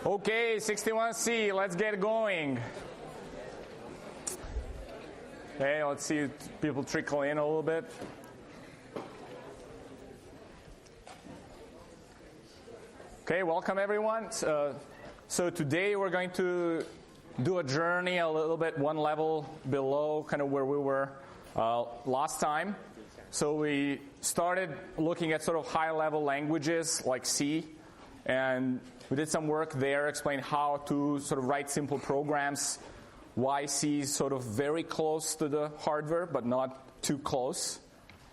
Okay, 61C, let's get going. Okay, let's see people trickle in a little bit. Okay, welcome everyone. So today we're going to do a journey a little bit one level below kind of where we were last time. So we started looking at sort of high-level languages like C, and we did some work there, explain how to sort of write simple programs, why C is sort of very close to the hardware, but not too close.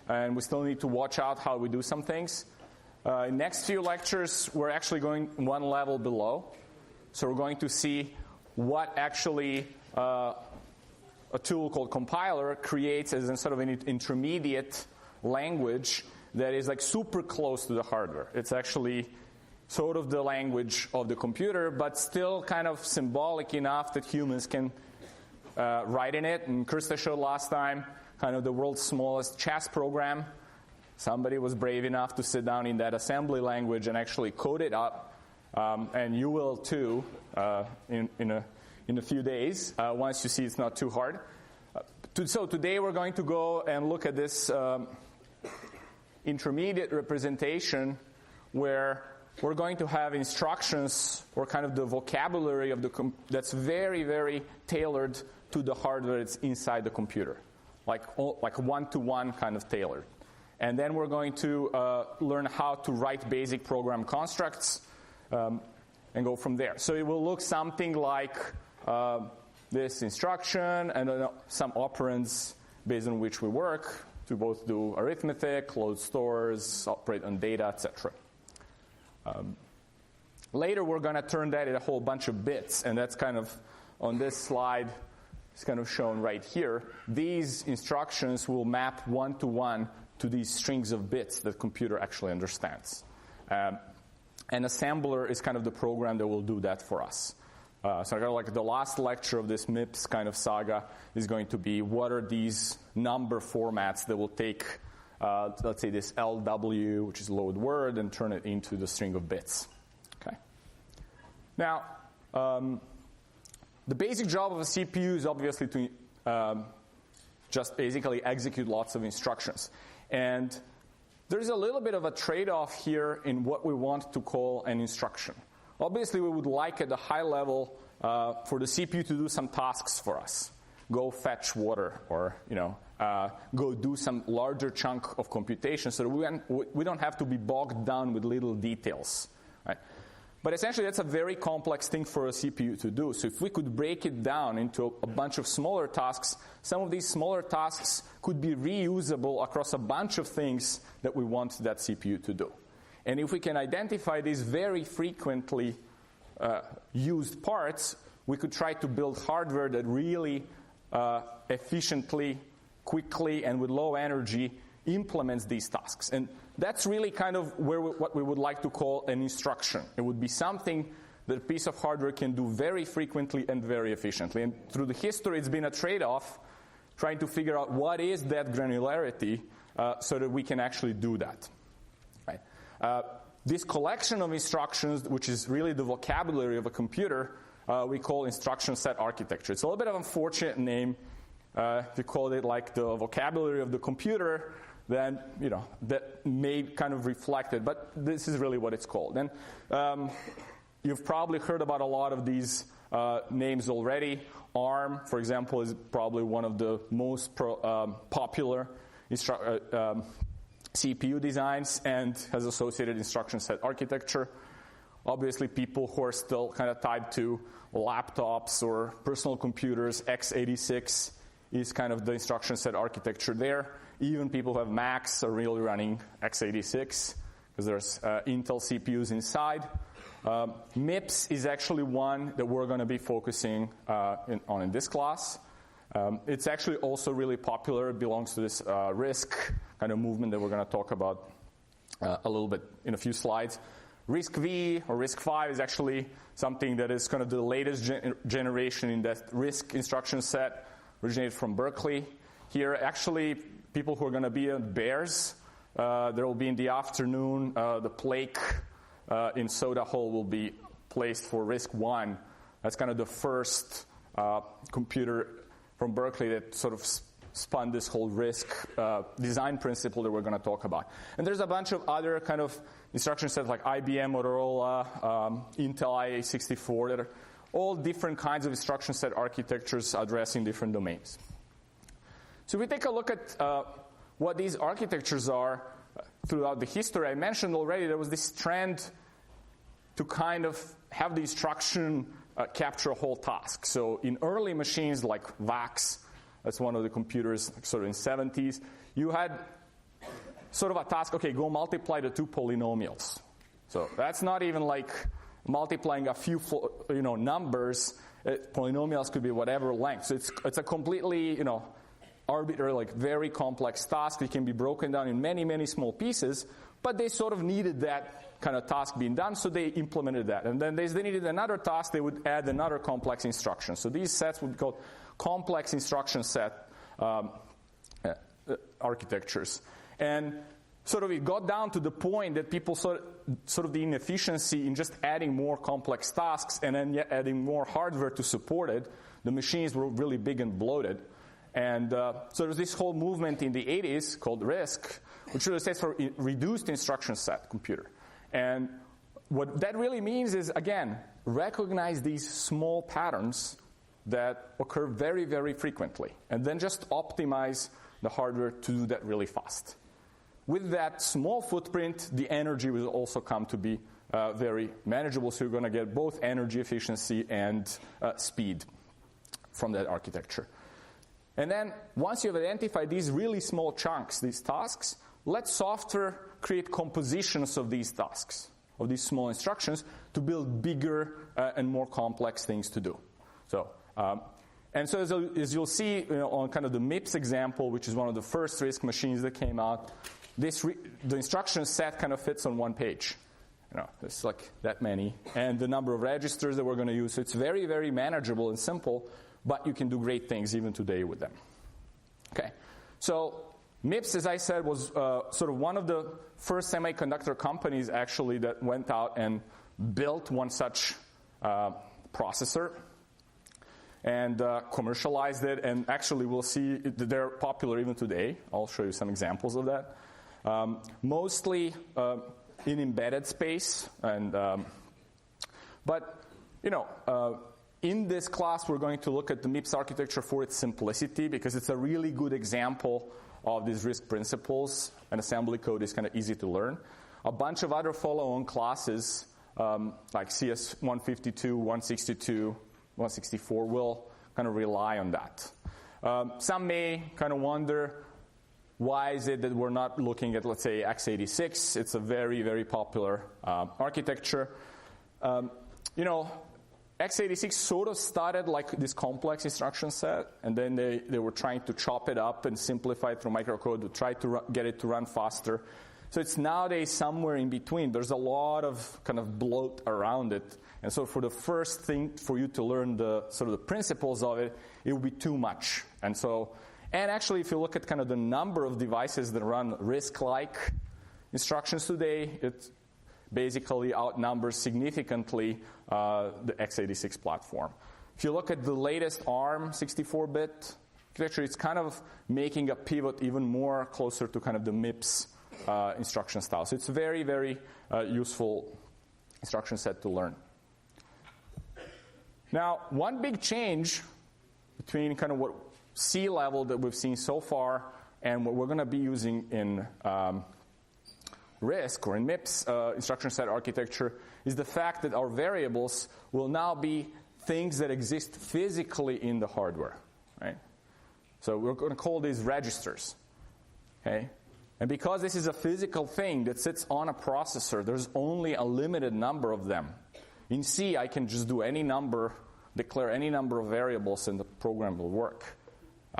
And we still need to watch out how we do some things. In next few lectures, we're actually going one level below. So we're going to see what actually a tool called compiler creates as a sort of an intermediate language that is like super close to the hardware. It's actually sort of the language of the computer, but still kind of symbolic enough that humans can write in it. And Krista showed last time kind of the world's smallest chess program. Somebody was brave enough to sit down in that assembly language and actually code it up. And you will too in a few days, once you see it's not too hard. So today we're going to go and look at this intermediate representation where we're going to have instructions or kind of the vocabulary of that's very, very tailored to the hardware that's inside the computer, like one-to-one kind of tailored. And then we're going to learn how to write basic program constructs and go from there. So it will look something like this instruction and some operands based on which we work to both do arithmetic, load stores, operate on data, etc. Later we're going to turn that into a whole bunch of bits, and that's kind of on this slide. It's kind of shown right here. These instructions will map one-to-one to these strings of bits that the computer actually understands. And assembler is kind of the program that will do that for us. So I got like the last lecture of this MIPS kind of saga is going to be what are these number formats that will take, let's say this LW, which is load word, and turn it into the string of bits. Okay. Now, the basic job of a CPU is obviously to just basically execute lots of instructions. And there's a little bit of a trade-off here in what we want to call an instruction. Obviously, we would like at the high level for the CPU to do some tasks for us. Go fetch water, or go do some larger chunk of computation so that we don't have to be bogged down with little details. Right? But essentially, that's a very complex thing for a CPU to do. So if we could break it down into a bunch of smaller tasks, some of these smaller tasks could be reusable across a bunch of things that we want that CPU to do. And if we can identify these very frequently used parts, we could try to build hardware that really efficiently, quickly, and with low energy implements these tasks. And that's really kind of what we would like to call an instruction. It would be something that a piece of hardware can do very frequently and very efficiently. And through the history, it's been a trade-off trying to figure out what is that granularity so that we can actually do that. Right? This collection of instructions, which is really the vocabulary of a computer, we call instruction set architecture. It's a little bit of an unfortunate name. If you call it like the vocabulary of the computer, then that may kind of reflect it. But this is really what it's called. And you've probably heard about a lot of these names already. ARM, for example, is probably one of the most popular CPU designs and has associated instruction set architecture. Obviously, people who are still kind of tied to laptops or personal computers, x86 is kind of the instruction set architecture there. Even people who have Macs are really running x86 because there's Intel CPUs inside. MIPS is actually one that we're going to be focusing on in this class. It's actually also really popular. It belongs to this RISC kind of movement that we're going to talk about a little bit in a few slides. RISC-V or RISC-V is actually something that is kind of the latest generation in that RISC instruction set, originated from Berkeley. Here, actually, people who are going to be at Bears, there will be in the afternoon, the Plake in Soda Hall will be placed for RISC-1. That's kind of the first computer from Berkeley that sort of spun this whole RISC design principle that we're going to talk about. And there's a bunch of other kind of instruction sets like IBM, Motorola, Intel IA64 that are all different kinds of instruction set architectures addressing different domains. So if we take a look at what these architectures are throughout the history, I mentioned already there was this trend to kind of have the instruction capture a whole task. So in early machines like VAX, that's one of the computers sort of in the 70s, you had sort of a task, okay, go multiply the two polynomials. So that's not even like multiplying a few numbers. Polynomials could be whatever length. So it's a completely arbitrary, like very complex task. It can be broken down in many, many small pieces, but they sort of needed that kind of task being done, so they implemented that. And then they needed another task, they would add another complex instruction. So these sets would be called complex instruction set architectures. And sort of it got down to the point that people sort of the inefficiency in just adding more complex tasks and then yet adding more hardware to support it. The machines were really big and bloated. And so there was this whole movement in the 80s called RISC, which really stands for Reduced Instruction Set Computer. And what that really means is, again, recognize these small patterns that occur very, very frequently, and then just optimize the hardware to do that really fast. With that small footprint, the energy will also come to be very manageable, so you're going to get both energy efficiency and speed from that architecture. And then once you've identified these really small chunks, these tasks, let software create compositions of these tasks, of these small instructions, to build bigger and more complex things to do. So, and so as you'll see on kind of the MIPS example, which is one of the first RISC machines that came out, the instruction set kind of fits on one page. There's like that many. And the number of registers that we're going to use. So it's very, very manageable and simple, but you can do great things even today with them. Okay, so MIPS, as I said, was sort of one of the first semiconductor companies actually that went out and built one such processor and commercialized it. And actually we'll see they're popular even today. I'll show you some examples of that. Mostly in embedded space. And but, in this class, we're going to look at the MIPS architecture for its simplicity, because it's a really good example of these RISC principles, and assembly code is kind of easy to learn. A bunch of other follow-on classes, like CS152, 162, 164, will kind of rely on that. Some may kind of wonder, why is it that we're not looking at, let's say, x86? It's a very, very popular architecture. X86 sort of started like this complex instruction set, and then they were trying to chop it up and simplify it through microcode to try to get it to run faster. So it's nowadays somewhere in between. There's a lot of kind of bloat around it. And so for the first thing for you to learn the sort of the principles of it, it will be too much. And actually if you look at kind of the number of devices that run RISC-like instructions today, it basically outnumbers significantly the x86 platform. If you look at the latest ARM 64-bit architecture, it's kind of making a pivot even more closer to kind of the MIPS instruction style. So it's a very, very useful instruction set to learn. Now, one big change between kind of what C level that we've seen so far and what we're going to be using in RISC or in MIPS instruction set architecture is the fact that our variables will now be things that exist physically in the hardware, right? So we're going to call these registers, okay? And because this is a physical thing that sits on a processor, there's only a limited number of them. In C, I can just do any number, declare any number of variables, and the program will work.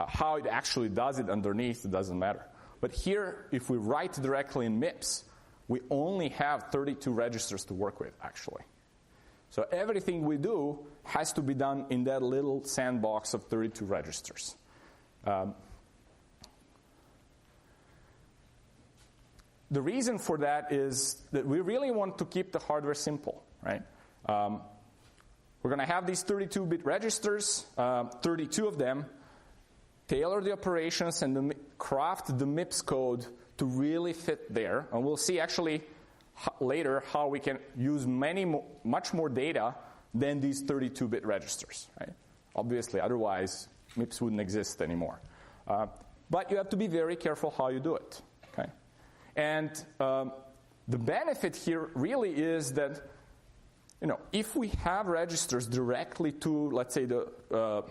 How it actually does it underneath, it doesn't matter. But here, if we write directly in MIPS, we only have 32 registers to work with, actually. So everything we do has to be done in that little sandbox of 32 registers. The reason for that is that we really want to keep the hardware simple, right? We're going to have these 32-bit registers, 32 of them, tailor the operations and craft the MIPS code to really fit there. And we'll see actually later how we can use much more data than these 32-bit registers. Right? Obviously, otherwise, MIPS wouldn't exist anymore. But you have to be very careful how you do it. Okay? And the benefit here really is that, if we have registers directly to, let's say, the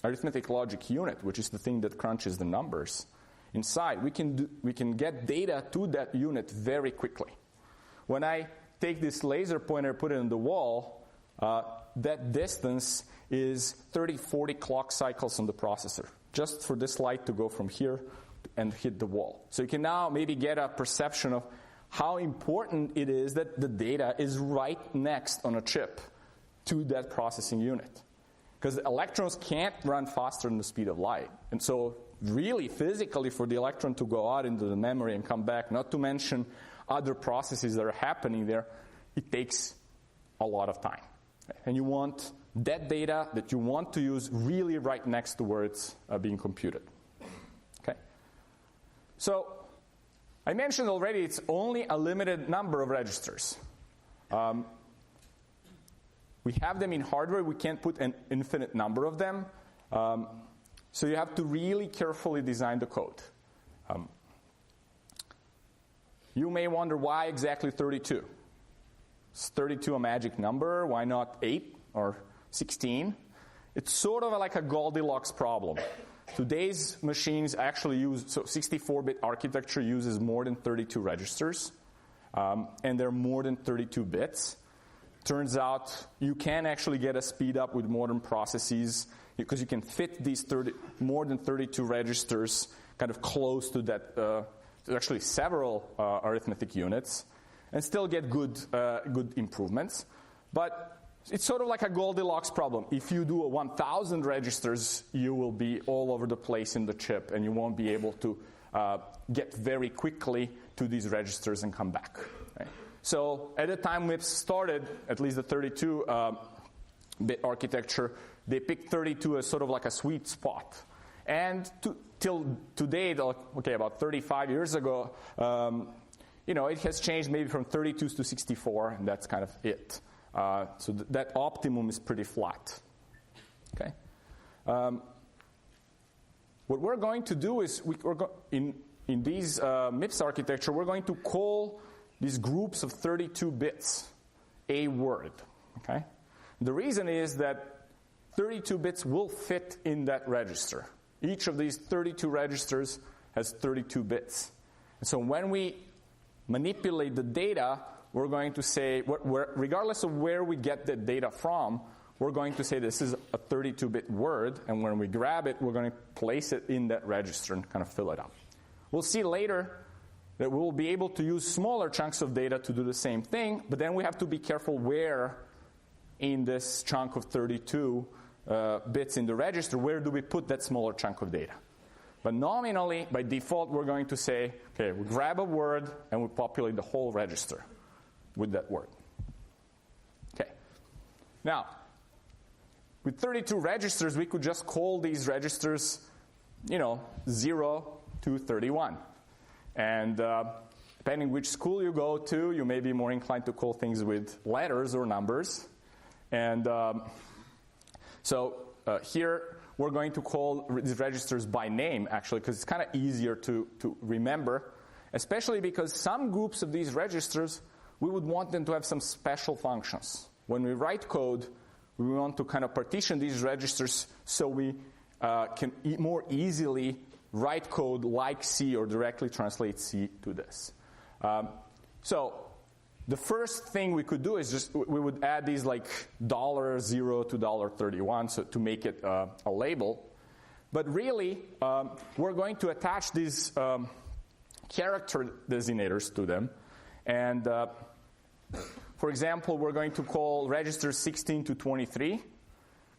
arithmetic logic unit, which is the thing that crunches the numbers inside, we can get data to that unit very quickly. When I take this laser pointer, put it on the wall, that distance is 30, 40 clock cycles on the processor, just for this light to go from here and hit the wall. So you can now maybe get a perception of how important it is that the data is right next on a chip to that processing unit. Because electrons can't run faster than the speed of light. And so really physically for the electron to go out into the memory and come back, not to mention other processes that are happening there, it takes a lot of time. And you want that data that you want to use really right next to where it's being computed. Okay. So I mentioned already it's only a limited number of registers. We have them in hardware. We can't put an infinite number of them. So you have to really carefully design the code. You may wonder why exactly 32? Is 32 a magic number? Why not 8 or 16? It's sort of like a Goldilocks problem. Today's machines actually use, so 64-bit architecture uses more than 32 registers, and they're more than 32 bits. Turns out you can actually get a speed up with modern processes because you can fit these more than 32 registers kind of close to that, actually several arithmetic units, and still get good improvements. But it's sort of like a Goldilocks problem. If you do 1,000 registers, you will be all over the place in the chip, and you won't be able to get very quickly to these registers and come back. Right? So at the time MIPS started, at least the 32-bit architecture, they picked 32 as sort of like a sweet spot. And till today, about 35 years ago, it has changed maybe from 32s to 64, and that's kind of it. So that optimum is pretty flat. Okay. What we're going to do is in these MIPS architecture, we're going to call these groups of 32 bits a word. Okay. The reason is that 32 bits will fit in that register. Each of these 32 registers has 32 bits. And so when we manipulate the data, we're going to say, regardless of where we get the data from, we're going to say this is a 32-bit word, and when we grab it, we're going to place it in that register and kind of fill it up. We'll see later that we'll be able to use smaller chunks of data to do the same thing, but then we have to be careful where in this chunk of 32 bits in the register, where do we put that smaller chunk of data? But nominally, by default, we're going to say, okay, we grab a word and we populate the whole register with that word. Okay. Now, with 32 registers, we could just call these registers, 0 to 31. And depending which school you go to, you may be more inclined to call things with letters or numbers. And so here, we're going to call these registers by name, actually, because it's kind of easier to remember, especially because some groups of these registers, we would want them to have some special functions. When we write code, we want to kind of partition these registers so we can more easily write code like C or directly translate C to this. So the first thing we could do is we would add these like $0 to $31 so to make it a label. But really, we're going to attach these character designators to them. And for example, we're going to call registers 16 to 23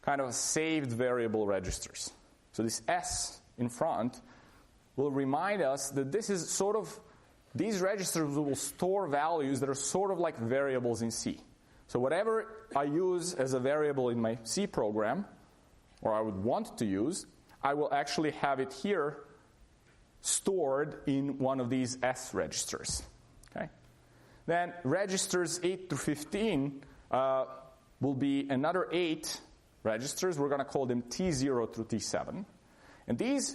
kind of saved variable registers. So this S in front will remind us that this is sort of, these registers will store values that are sort of like variables in C. So whatever I use as a variable in my C program, or I would want to use, I will actually have it here stored in one of these S registers. Okay? Then registers 8 to 15 will be another 8 registers. We're going to call them T0 through T7. And these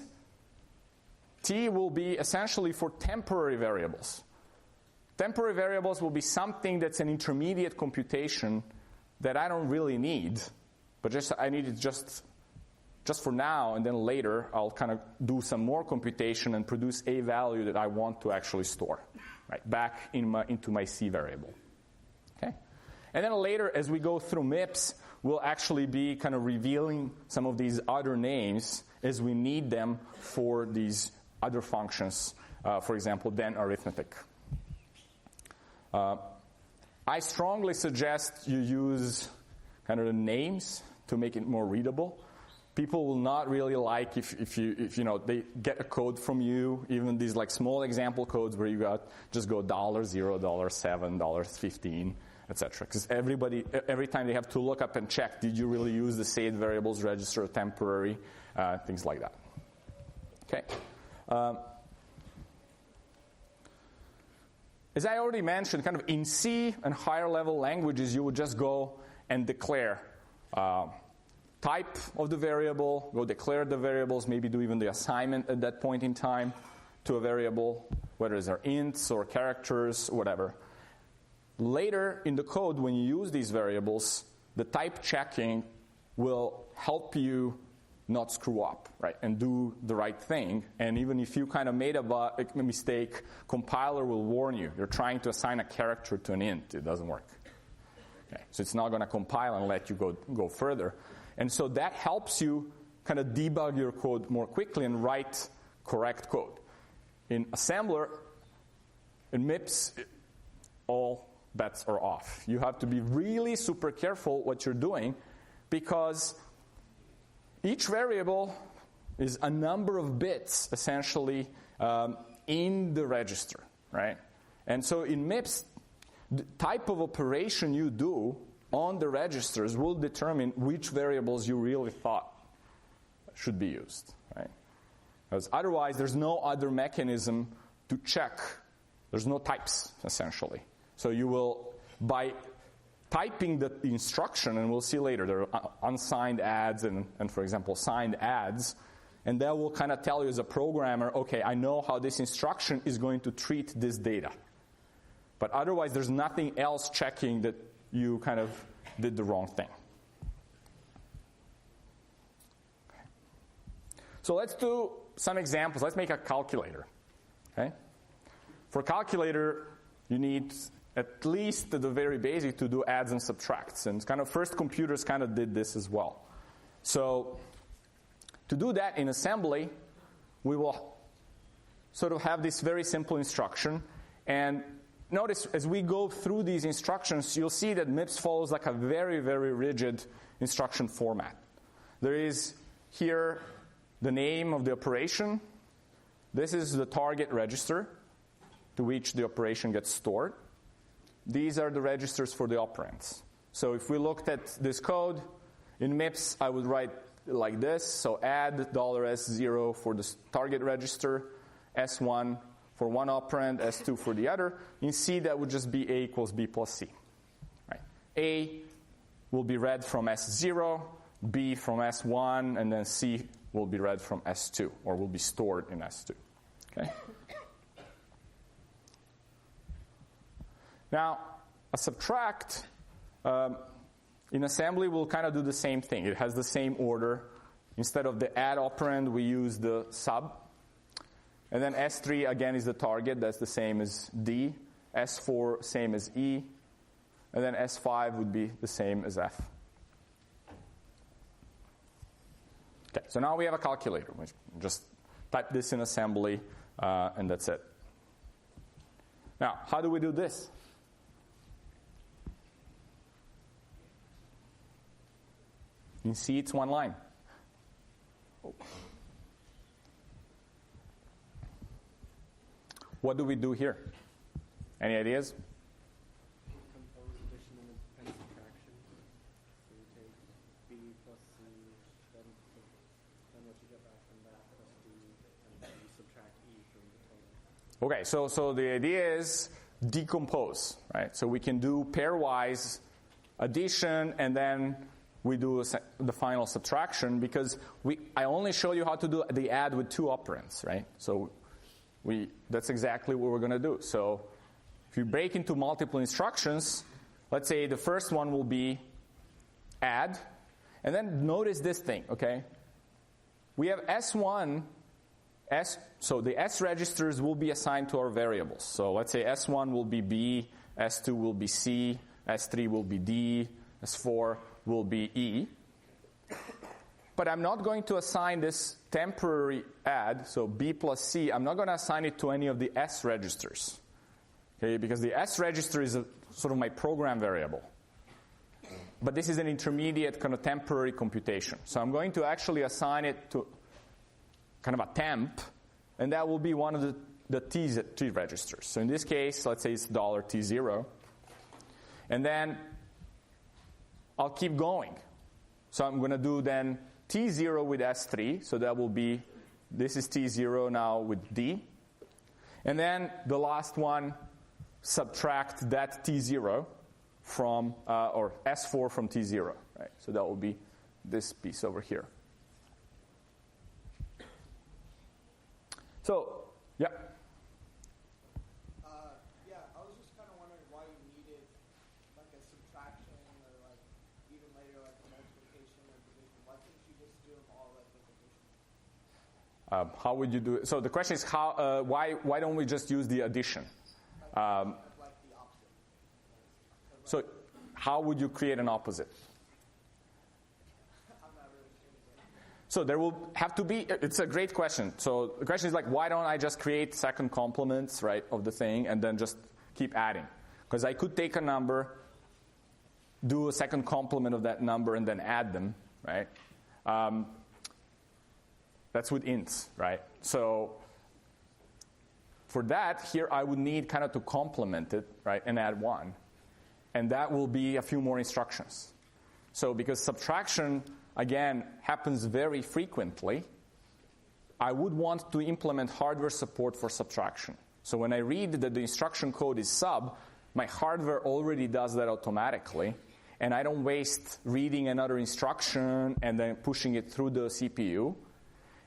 T will be essentially for temporary variables. Temporary variables will be something that's an intermediate computation that I don't really need, but I need it just for now, and then later I'll kind of do some more computation and produce a value that I want to actually store, right, back into my C variable. Okay? And then later, as we go through MIPS, we'll actually be kind of revealing some of these other names as we need them for these other functions, for example, than arithmetic. I strongly suggest you use kind of the names to make it more readable. People will not really like if you know they get a code from you, even these like small example codes where you just go $0, $7, $15, etc. Because every time they have to look up and check, did you really use the saved variables register, temporary, things like that. Okay. As I already mentioned, kind of in C and higher level languages, you would just go and declare type of the variable, go declare the variables, maybe do even the assignment at that point in time to a variable, whether they're ints or characters, whatever. Later in the code, when you use these variables, the type checking will help you not screw up, right, and do the right thing. And even if you kind of made a mistake, compiler will warn you. You're trying to assign a character to an int. It doesn't work. Okay, so it's not going to compile and let you go further. And so that helps you kind of debug your code more quickly and write correct code. In assembler, in MIPS, all bets are off. You have to be really super careful what you're doing, because each variable is a number of bits, essentially, in the register, right? And so in MIPS, the type of operation you do on the registers will determine which variables you really thought should be used, right? Because otherwise, there's no other mechanism to check. There's no types, essentially. So you will, by typing the instruction, and we'll see later, there are unsigned adds and for example, signed adds, and that will kind of tell you as a programmer, okay, I know how this instruction is going to treat this data. But otherwise, there's nothing else checking that you kind of did the wrong thing. Okay. So let's do some examples. Let's make a calculator. Okay? For calculator, you need at least the very basic to do adds and subtracts. And kind of first computers kind of did this as well. So to do that in assembly, we will sort of have this very simple instruction. And notice as we go through these instructions, you'll see that MIPS follows like a very, very rigid instruction format. There is here the name of the operation. This is the target register to which the operation gets stored. These are the registers for the operands. So if we looked at this code, in MIPS I would write like this. So add $S0 for the target register, S1 for one operand, S2 for the other. In C, that would just be A equals B plus C. Right? A will be read from S0, B from S1, and then C will be read from S2, or will be stored in S2. Okay? Now, a subtract in assembly will kind of do the same thing. It has the same order. Instead of the add operand, we use the sub. And then S3, again, is the target. That's the same as D. S4, same as E. And then S5 would be the same as F. Okay, so now we have a calculator. We just type this in assembly, and that's it. Now, how do we do this? In C, it's one line. Oh. What do we do here? Any ideas? Compose addition and Okay, so the idea is decompose, right? So we can do pairwise addition, and then we do the final subtraction, because I only show you how to do the add with 2 operands, right? So that's exactly what we're going to do. So if you break into multiple instructions, let's say the first one will be add, and then notice this thing, okay? We have S1, so the S registers will be assigned to our variables. So let's say S1 will be B, S2 will be C, S3 will be D, S4 will be E. But I'm not going to assign this temporary add, so B plus C, I'm not going to assign it to any of the S registers. Okay, because the S register is sort of my program variable. But this is an intermediate kind of temporary computation. So I'm going to actually assign it to kind of a temp, and that will be one of the T registers. So in this case, let's say it's $T0. And then I'll keep going. So I'm going to do then T0 with S3. So that will be, this is T0 now with D. And then the last one, subtract that T0 from, or S4 from T0. Right? So that will be this piece over here. So, yeah. Yeah, I was just kind of wondering why you needed like a subtraction or like even later like a multiplication or division. Why couldn't you just do them all like with addition? How would you do it? So the question is, why don't we just use the addition? Like the opposite. So how would you create an opposite? So there will have to be, it's a great question. So the question is like, why don't I just create second complements, right, of the thing and then just keep adding? Because I could take a number, do a second complement of that number, and then add them, right? That's with ints, right? So for that, here I would need kind of to complement it, right, and add 1. And that will be a few more instructions. So because subtraction, again, happens very frequently, I would want to implement hardware support for subtraction. So when I read that the instruction code is sub, my hardware already does that automatically, and I don't waste reading another instruction and then pushing it through the CPU.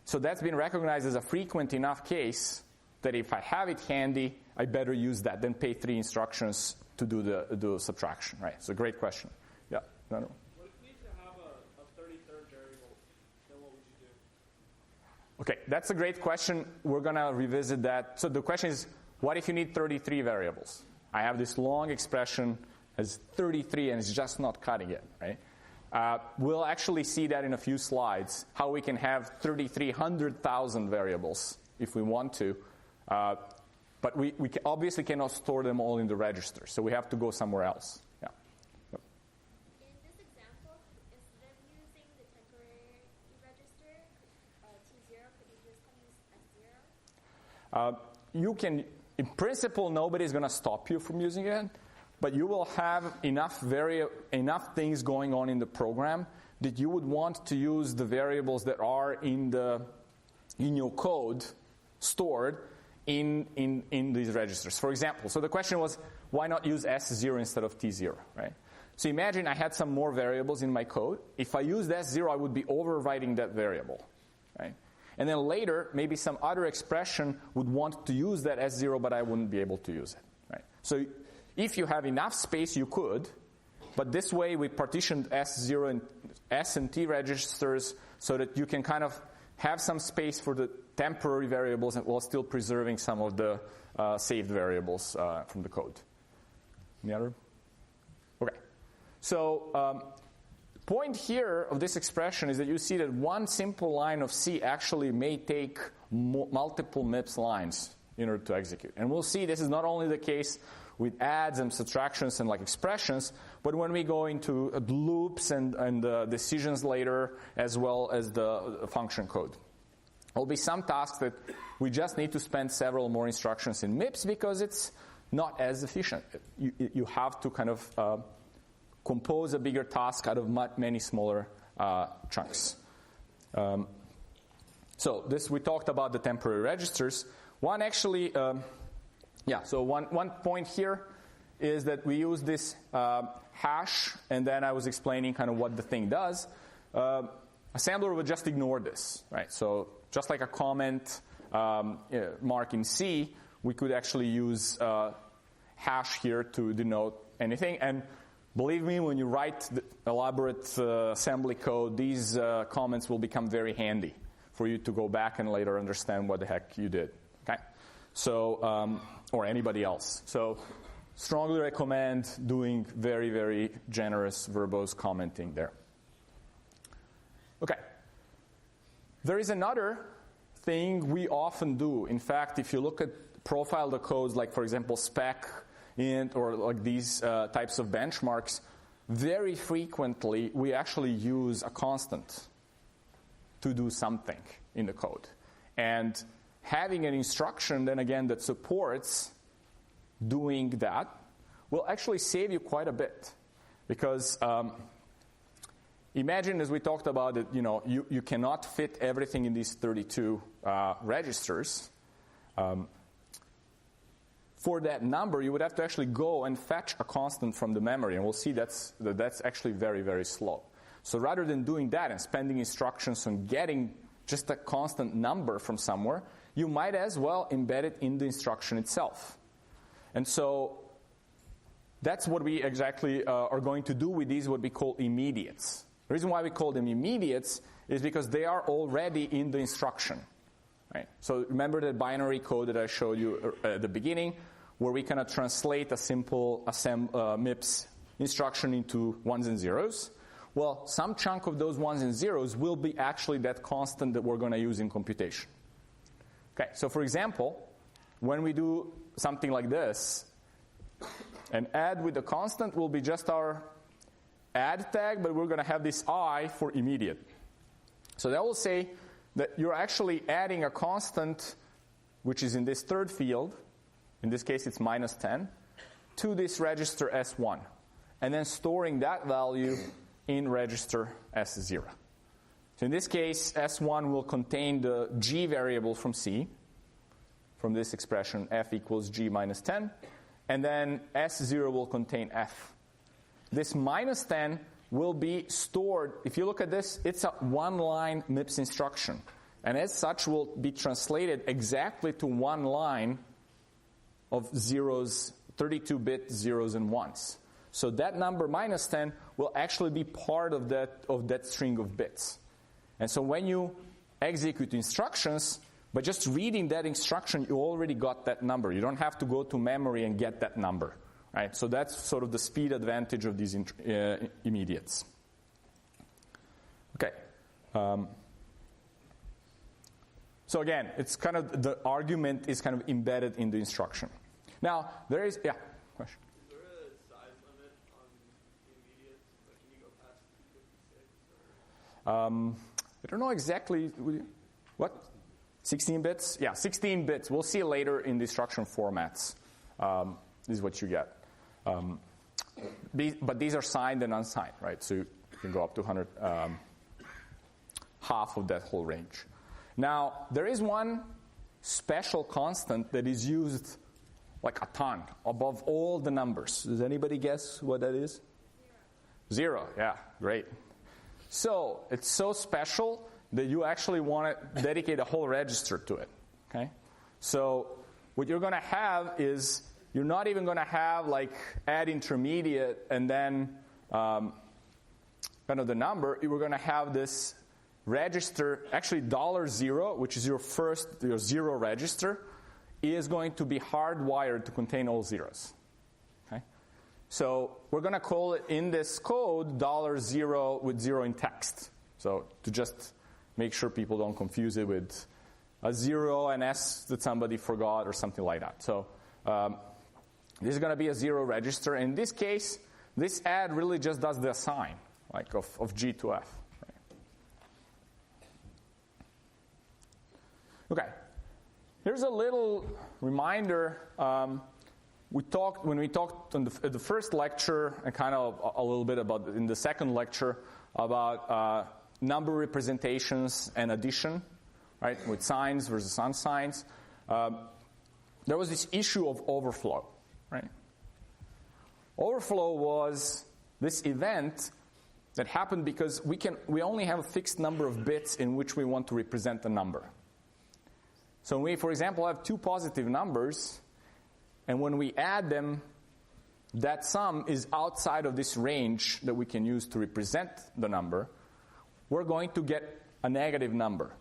So that's been recognized as a frequent enough case that if I have it handy, I better use that than pay 3 instructions to do the subtraction, right? So great question. Yeah. No. Okay, that's a great question. We're going to revisit that. So the question is, what if you need 33 variables? I have this long expression as 33 and it's just not cutting it, right? We'll actually see that in a few slides, how we can have 3,300,000 variables if we want to. But we obviously cannot store them all in the register, so we have to go somewhere else. Yeah. Yep. In this example, instead of using the temporary register, T0, could you just use S0? You can, in principle, nobody's going to stop you from using it, but you will have enough things going on in the program that you would want to use the variables that are in your code stored in these registers. For example, so the question was, why not use S0 instead of T0, right? So imagine I had some more variables in my code. If I used S0, I would be overwriting that variable, right? And then later, maybe some other expression would want to use that S0, but I wouldn't be able to use it, right? So if you have enough space, you could, but this way we partitioned S0 and S and T registers so that you can kind of have some space for the temporary variables while still preserving some of the saved variables from the code. Any other? Okay. So the point here of this expression is that you see that one simple line of C actually may take multiple MIPS lines in order to execute. And we'll see this is not only the case with adds and subtractions and like expressions, but when we go into loops and decisions later, as well as the function code. There will be some tasks that we just need to spend several more instructions in MIPS because it's not as efficient. You have to kind of compose a bigger task out of many smaller chunks. So this, we talked about the temporary registers. One actually Yeah, so one point here is that we use this hash, and then I was explaining kind of what the thing does. Assembler would just ignore this, right? So just like a comment mark in C, we could actually use hash here to denote anything. And believe me, when you write the elaborate assembly code, these comments will become very handy for you to go back and later understand what the heck you did. Okay, so or anybody else. So strongly recommend doing very, very generous verbose commenting there. Okay, there is another thing we often do. In fact, if you look at profile the codes, like for example spec int or like these types of benchmarks, very frequently we actually use a constant to do something in the code. And having an instruction then again that supports doing that will actually save you quite a bit. Because imagine, as we talked about it, you cannot fit everything in these 32 registers. For that number, you would have to actually go and fetch a constant from the memory, and we'll see that's actually very, very slow. So rather than doing that and spending instructions on getting just a constant number from somewhere, you might as well embed it in the instruction itself. And so that's what we exactly are going to do with these, what we call immediates. The reason why we call them immediates is because they are already in the instruction. Right? So remember the binary code that I showed you at the beginning, where we kind of translate a simple MIPS instruction into ones and zeros. Well, some chunk of those ones and zeros will be actually that constant that we're going to use in computation. Okay, so for example, when we do something like this, an add with a constant will be just our add tag, but we're going to have this I for immediate. So that will say that you're actually adding a constant, which is in this third field, in this case it's minus 10, to this register S1, and then storing that value in register S0. So in this case, S1 will contain the G variable from C, from this expression F equals G minus 10, and then S0 will contain F. This minus 10 will be stored. If you look at this, it's a one-line MIPS instruction, and as such will be translated exactly to one line of zeros, 32-bit zeros and ones. So that number minus 10 will actually be part of that string of bits. And so when you execute instructions, by just reading that instruction, you already got that number. You don't have to go to memory and get that number. Right? So that's sort of the speed advantage of these immediates. Okay. So again, it's kind of the argument is kind of embedded in the instruction. Now, there is, question. Is there a size limit on the immediates? Like, can you go past 256? I don't know exactly. What? 16 bits? Yeah, 16 bits. We'll see later in the instruction formats. This is what you get. But these are signed and unsigned, right? So you can go up to 100, half of that whole range. Now, there is one special constant that is used like a ton, above all the numbers. Does anybody guess what that is? Zero, yeah, great. So it's so special that you actually want to dedicate a whole register to it, okay? So what you're going to have is you're not even going to have like add intermediate and then kind of the number. We're going to have this register, actually $0, which is your zero register, is going to be hardwired to contain all zeros. Okay? So we're going to call it in this code $0 with 0 in text. So to just make sure people don't confuse it with a 0 and S that somebody forgot or something like that. So this is going to be a 0 register. In this case, this add really just does the assign, like of G to F. Right? Okay. Here's a little reminder. When we talked at the first lecture and kind of a little bit about in the second lecture about number representations and addition, right, with signs versus unsigns. there was this issue of overflow, right? Overflow was this event that happened because we only have a fixed number of bits in which we want to represent a number. So we, for example, have two positive numbers, and when we add them, that sum is outside of this range that we can use to represent the number. We're going to get a negative number.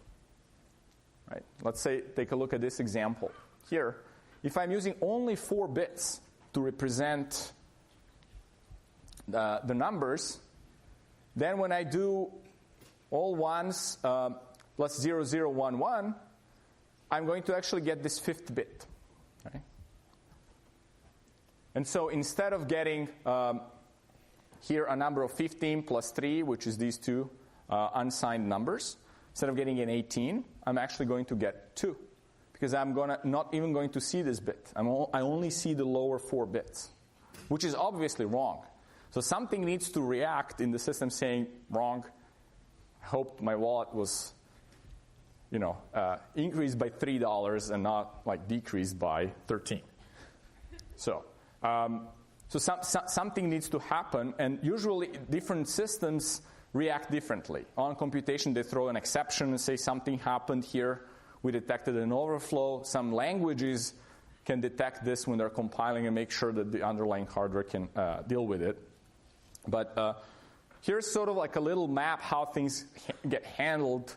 Right? Let's say, take a look at this example here. If I'm using only 4 bits to represent the numbers, then when I do all ones plus 0, 0, 1, 1, I'm going to actually get this 5th bit. Right? And so instead of getting here a number of 15 plus 3, which is these two unsigned numbers, instead of getting an 18, I'm actually going to get 2. Because I'm not even going to see this bit. I only see the lower 4 bits, which is obviously wrong. So something needs to react in the system saying, wrong, I hope my wallet was increased by $3 and not like decreased by 13. So something needs to happen, and usually different systems react differently. On computation, they throw an exception and say something happened here. We detected an overflow. Some languages can detect this when they're compiling and make sure that the underlying hardware can deal with it. But here's sort of like a little map how things get handled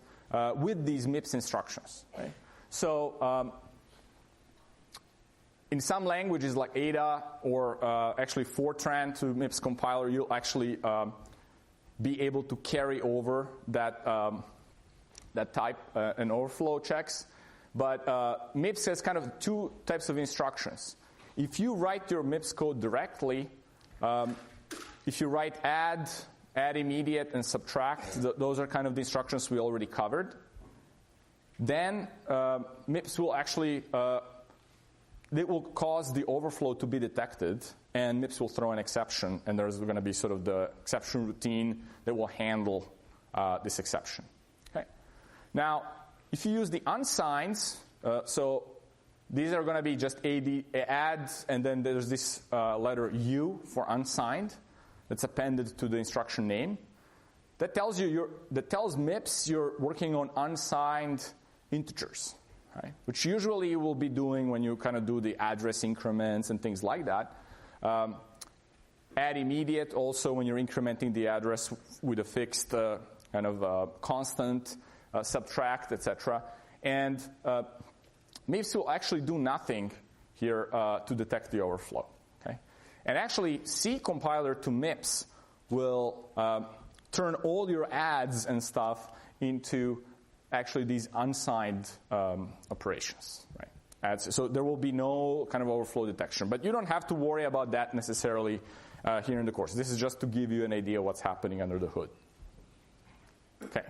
with these MIPS instructions. Right? So in some languages like Ada or actually Fortran to MIPS compiler, you'll actually be able to carry over that type and overflow checks. But MIPS has kind of 2 types of instructions. If you write your MIPS code directly, if you write add immediate, and subtract, those are kind of the instructions we already covered, then MIPS will actually, it will cause the overflow to be detected, and MIPS will throw an exception, and there's going to be sort of the exception routine that will handle this exception. Okay. Now, if you use the unsigns, so these are going to be just add, and then there's this letter U for unsigned that's appended to the instruction name. That tells MIPS you're working on unsigned integers, right? Which usually you will be doing when you kind of do the address increments and things like that. Add immediate also when you're incrementing the address with a fixed kind of constant, subtract, etc. And MIPS will actually do nothing here to detect the overflow. Okay? And actually, C compiler to MIPS will turn all your adds and stuff into actually these unsigned operations. Right? Adds. So there will be no kind of overflow detection. But you don't have to worry about that necessarily here in the course. This is just to give you an idea what's happening under the hood. Okay.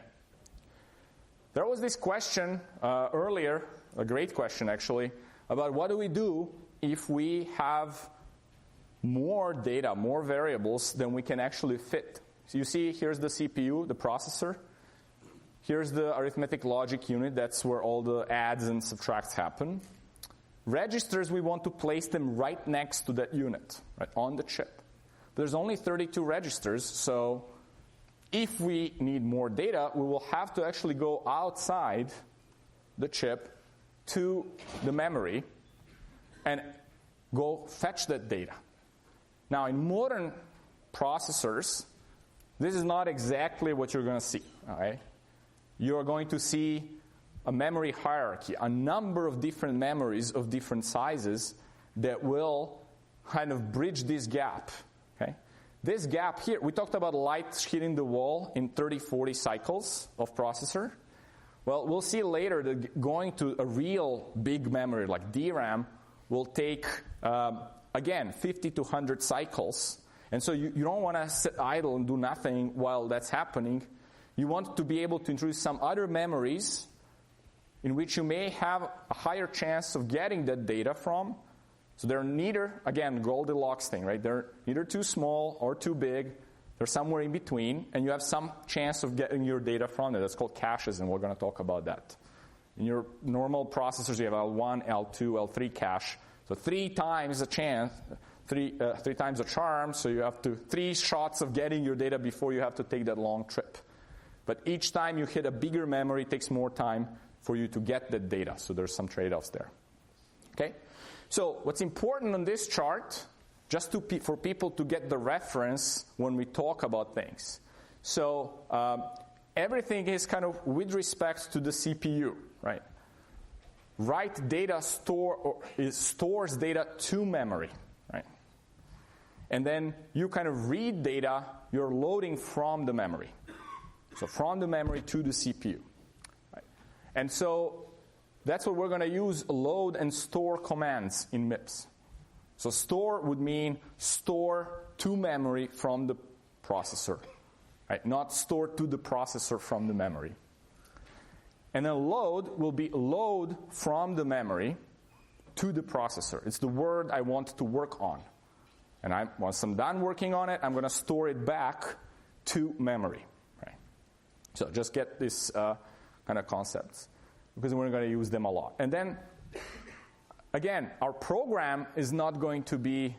There was this question earlier, a great question actually, about what do we do if we have more data, more variables than we can actually fit. So you see, here's the CPU, the processor. Here's the arithmetic logic unit. That's where all the adds and subtracts happen. Registers, we want to place them right next to that unit, right, on the chip. There's only 32 registers, so if we need more data, we will have to actually go outside the chip to the memory and go fetch that data. Now, in modern processors, this is not exactly what you're going to see. All right? You're going to see a memory hierarchy, a number of different memories of different sizes that will kind of bridge this gap. Okay? This gap here, we talked about light hitting the wall in 30, 40 cycles of processor. Well, we'll see later that going to a real big memory like DRAM will take, again, 50 to 100 cycles. And so you don't want to sit idle and do nothing while that's happening. You want to be able to introduce some other memories in which you may have a higher chance of getting that data from. So they're neither, again, Goldilocks thing, right? They're neither too small or too big. They're somewhere in between, and you have some chance of getting your data from it. That's called caches, and we're going to talk about that In your normal processors, you have L1, L2, L3 cache. So 3 times the chance, three times the charm, so you have 3 shots of getting your data before you have to take that long trip. But each time you hit a bigger memory, it takes more time for you to get that data. So there's some trade-offs there. Okay? So what's important on this chart, just for people to get the reference when we talk about things. So everything is kind of with respect to the CPU, right? Write data stores data to memory, right? And then you kind of read data, you're loading from the memory. So from the memory to the CPU. Right? And so that's what we're going to use load and store commands in MIPS. So store would mean store to memory from the processor. Right? Not store to the processor from the memory. And then load will be load from the memory to the processor. It's the word I want to work on. And once I'm done working on it, I'm going to store it back to memory. So just get this kind of concepts, because we're going to use them a lot. And then, again, our program is not going to be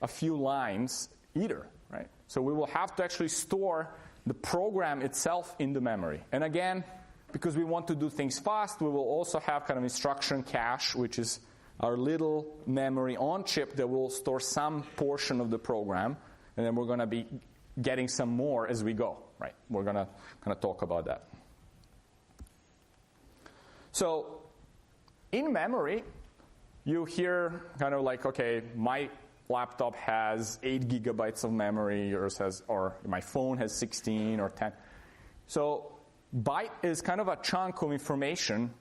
a few lines either, right? So we will have to actually store the program itself in the memory. And again, because we want to do things fast, we will also have kind of instruction cache, which is our little memory on chip that will store some portion of the program, and then we're going to be getting some more as we go. Right, we're going to kind of talk about that. So in memory, you hear kind of like, okay, my laptop has 8 gigabytes of memory, yours has, or my phone has 16 or 10. So byte is kind of a chunk of information.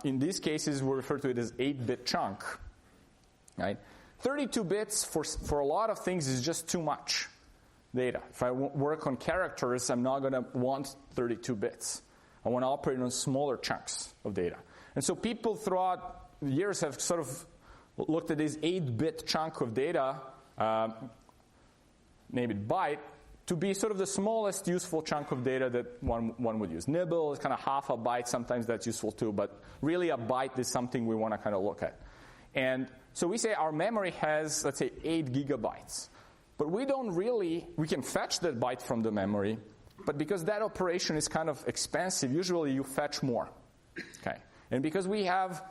In these cases, we refer to it as 8-bit chunk. Right? 32 bits for a lot of things is just too much data. If I work on characters, I'm not going to want 32 bits. I want to operate on smaller chunks of data. And so people throughout the years have sort of looked at this 8-bit chunk of data, name it byte, to be sort of the smallest useful chunk of data that one would use. Nibble is kind of half a byte. Sometimes that's useful too, but really a byte is something we want to kind of look at. And so we say our memory has, let's say, 8 gigabytes. But we can fetch that byte from the memory, but because that operation is kind of expensive, usually you fetch more. Okay? And because we have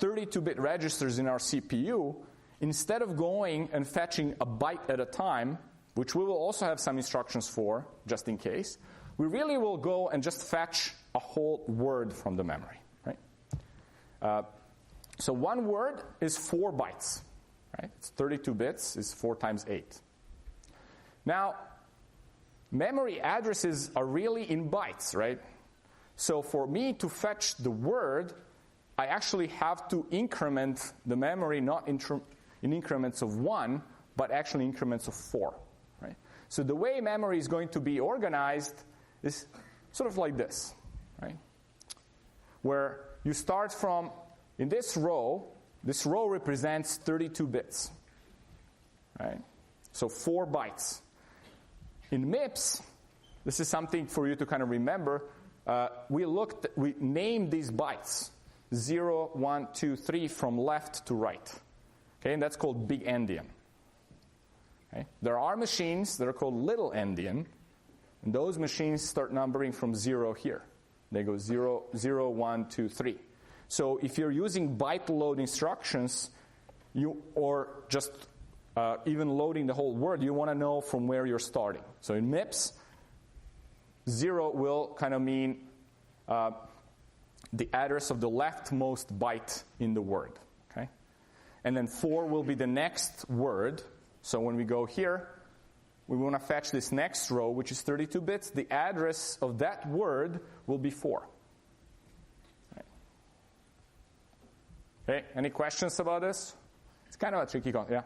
32-bit registers in our CPU, instead of going and fetching a byte at a time, which we will also have some instructions for, just in case, we really will go and just fetch a whole word from the memory. Right? So one word is 4 bytes. Right? It's 32 bits, is 4 times 8. Now, memory addresses are really in bytes, right? So for me to fetch the word, I actually have to increment the memory not in increments of 1, but actually increments of 4, right? So the way memory is going to be organized is sort of like this, right? Where you start from, in this row represents 32 bits, right? So 4 bytes. In MIPS, this is something for you to kind of remember. We named these bytes 0, 1, 2, 3 from left to right. Okay, and that's called big endian. Okay? There are machines that are called little endian, and those machines start numbering from 0 here. They go 0, 0, 1, 2, 3. So if you're using byte load instructions, or just even loading the whole word, you want to know from where you're starting. So in MIPS, 0 will kind of mean the address of the leftmost byte in the word. Okay? And then 4 will be the next word. So when we go here, we want to fetch this next row, which is 32 bits. The address of that word will be 4. Right. Okay, any questions about this? It's kind of a tricky one, yeah?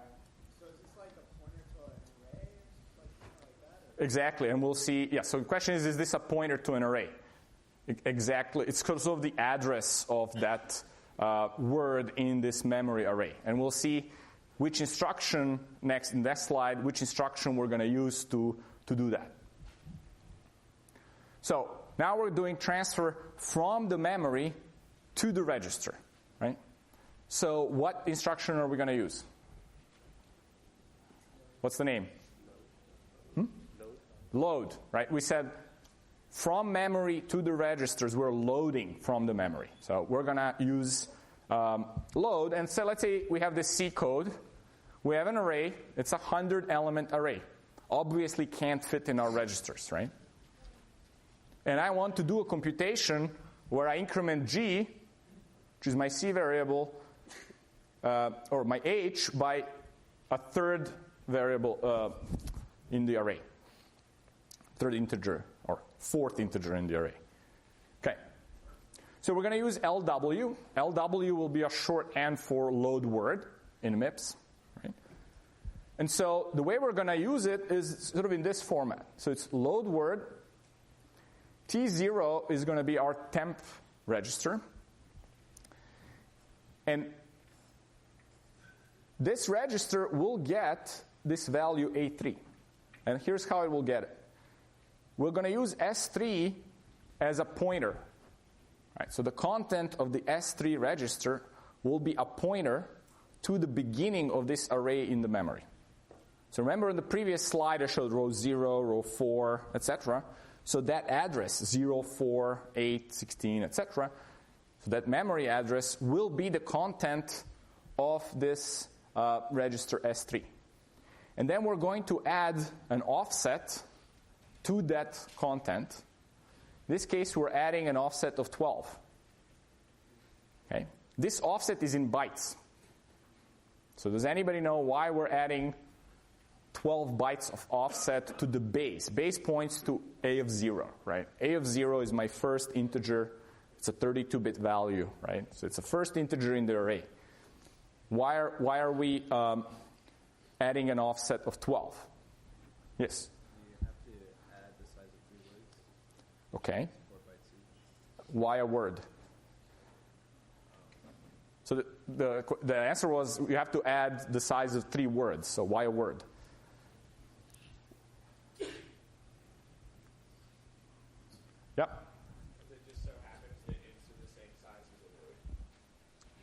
So is this like a pointer to an array or something like that? Or? Exactly, and we'll see, yeah, so the question is this a pointer to an array? Exactly, it's because of the address of that word in this memory array. And we'll see which instruction, in the next slide, which instruction we're going to use to do that. So now we're doing transfer from the memory to the register, right? So what instruction are we going to use? What's the name? Load, right? We said from memory to the registers, we're loading from the memory. So we're going to use load. And so let's say we have this C code. We have an array. It's a 100-element array. Obviously can't fit in our registers, right? And I want to do a computation where I increment G, which is my C variable, or my H, by a third variable in the array. Third integer, or fourth integer in the array. Okay. So we're going to use LW. LW will be a shorthand for load word in MIPS. Right? And so the way we're going to use it is sort of in this format. So it's load word. T0 is going to be our temp register. And this register will get this value A3. And here's how it will get it. We're going to use S3 as a pointer. Right, so the content of the S3 register will be a pointer to the beginning of this array in the memory. So remember in the previous slide I showed row 0, row 4, etc. So that address, 0, 4, 8, 16, etc., so that memory address will be the content of this register S3. And then we're going to add an offset to that content. In this case, we're adding an offset of 12. Okay? This offset is in bytes. So does anybody know why we're adding 12 bytes of offset to the base? Base points to A of 0, right? A of 0 is my first integer. It's a 32-bit value, right? So it's the first integer in the array. Why are we adding an offset of 12? Yes? You have to add the size of 3 words. Okay. 4 bytes each. Why a word? So the answer was you have to add the size of 3 words. So why a word? Yep. It just so happens that ints are the same size as a word.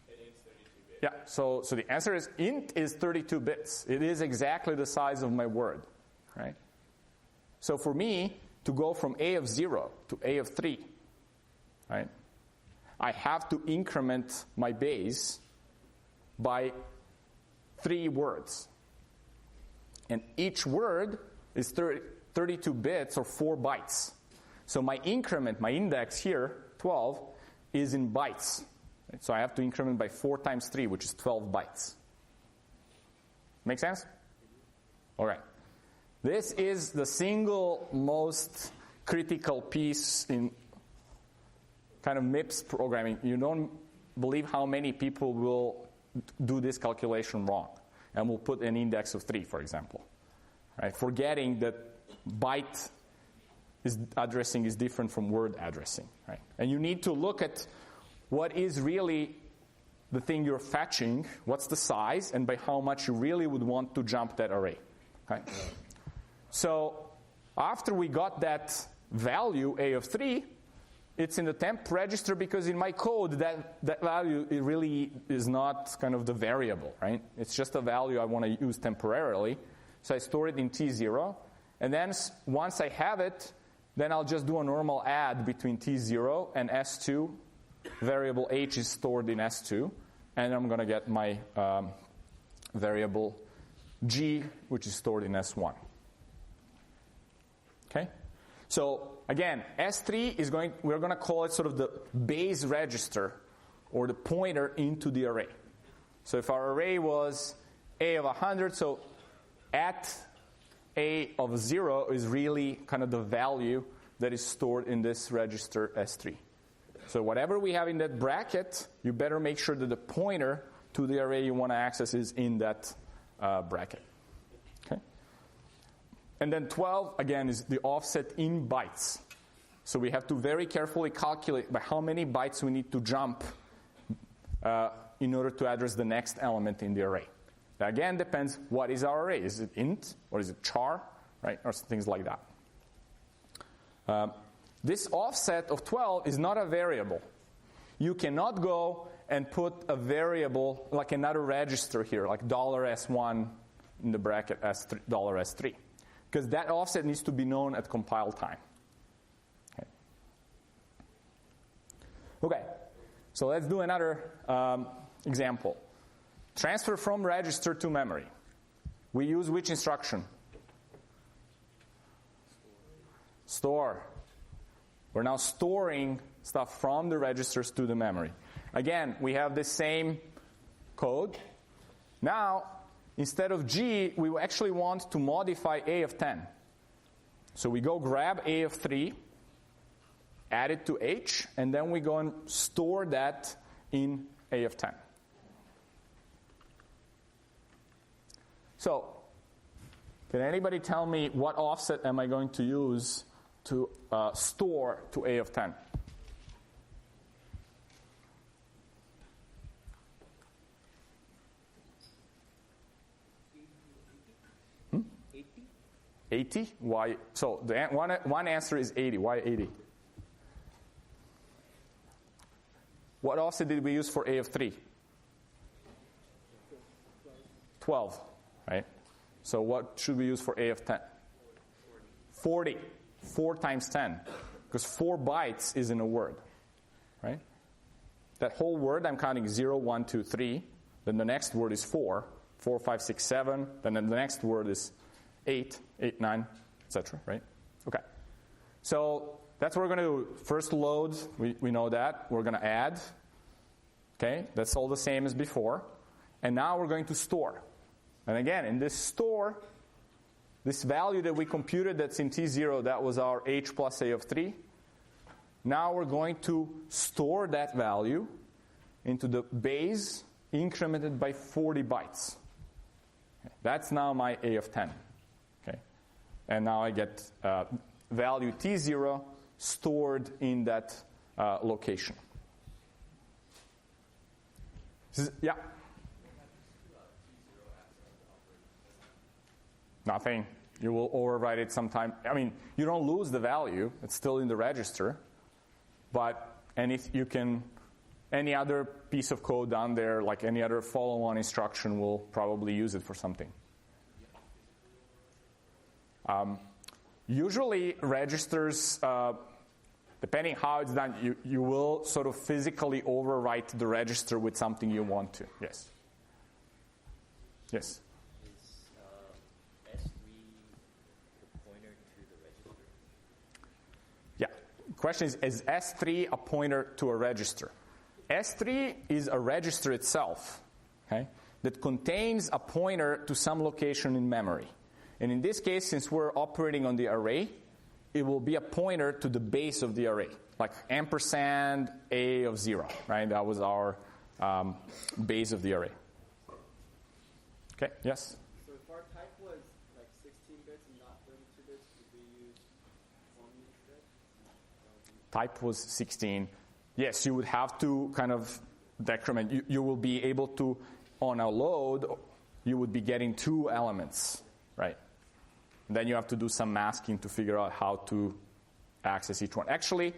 And int's 32 bits. Yeah, so the answer is int is 32 bits. It is exactly the size of my word, right? So for me to go from A of 0 to A of 3, right, I have to increment my base by 3 words. And each word is 32 bits or 4 bytes. So my increment, my index here, 12, is in bytes. Right? So I have to increment by 4 times 3, which is 12 bytes. Make sense? All right. This is the single most critical piece in kind of MIPS programming. You don't believe how many people will do this calculation wrong and will put an index of 3, for example. Right? Forgetting that byte addressing is different from word addressing. Right? And you need to look at what is really the thing you're fetching, what's the size, and by how much you really would want to jump that array. Okay? So after we got that value, A of 3, it's in the temp register because in my code that value it really is not kind of the variable, right? It's just a value I want to use temporarily. So I store it in T0. And then once I have it, then I'll just do a normal add between T0 and S2. Variable H is stored in S2. And I'm going to get my variable G, which is stored in S1. Okay? So again, S3 is we're going to call it sort of the base register or the pointer into the array. So if our array was A of 100, so at A of 0 is really kind of the value that is stored in this register S3. So whatever we have in that bracket, you better make sure that the pointer to the array you want to access is in that bracket. Okay? And then 12, again, is the offset in bytes. So we have to very carefully calculate by how many bytes we need to jump in order to address the next element in the array. That again depends what is our array. Is it int or is it char, right? Or things like that. This offset of 12 is not a variable. You cannot go and put a variable, like another register here, like $S1 in the bracket $S3, because that offset needs to be known at compile time. Okay, so let's do another example. Transfer from register to memory. We use which instruction? Store. We're now storing stuff from the registers to the memory. Again, we have the same code. Now, instead of G, we actually want to modify A of 10. So we go grab A of 3, add it to H, and then we go and store that in A of 10. So, can anybody tell me what offset am I going to use to store to A of 10? Hmm? 80? Why? So the one answer is 80. Why 80? What offset did we use for A of 3? 12, right? So what should we use for A of 10? 40. 4 times 10. Because 4 bytes is in a word, right? That whole word I'm counting 0, 1, 2, 3. Then the next word is 4. 4, 5, 6, 7. Then the next word is 8, 8, 9, etc., right? Okay. So that's what we're going to do. First load, we know that. We're going to add. Okay, that's all the same as before. And now we're going to store. And again, in this store, this value that we computed that's in T0, that was our H plus A of 3. Now we're going to store that value into the base incremented by 40 bytes. Okay, that's now my A of 10. Okay, and now I get value T0 stored in that location. Yeah? Nothing. You will overwrite it sometime. I mean, you don't lose the value. It's still in the register. And if you can, any other piece of code down there, like any other follow-on instruction, will probably use it for something. Usually registers, depending how it's done, you will sort of physically overwrite the register with something you want to. Yes. Yes. Question is S3 a pointer to a register? S3 is a register itself, okay, that contains a pointer to some location in memory. And in this case, since we're operating on the array, it will be a pointer to the base of the array, like ampersand A of 0, right? That was our base of the array. Okay, yes? So if our type was like 16 bits and not 32 bits, would we use 1 instead? Type was 16. Yes, you would have to kind of decrement. You will be able to, on a load, you would be getting 2 elements, right? Then you have to do some masking to figure out how to access each one. Actually,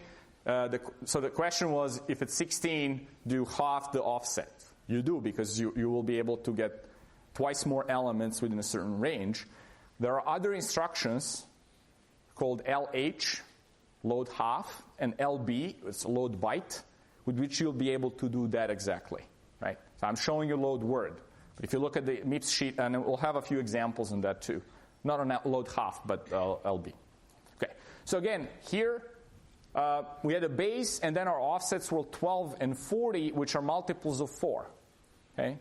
so the question was, if it's 16, do you half the offset? You do, because you will be able to get twice more elements within a certain range. There are other instructions called LH, load half, and LB, it's load byte, with which you'll be able to do that exactly, right? So I'm showing you load word. But if you look at the MIPS sheet, and we'll have a few examples on that too. Not on load half, but LB. Okay, so again, here we had a base, and then our offsets were 12 and 40, which are multiples of 4, okay?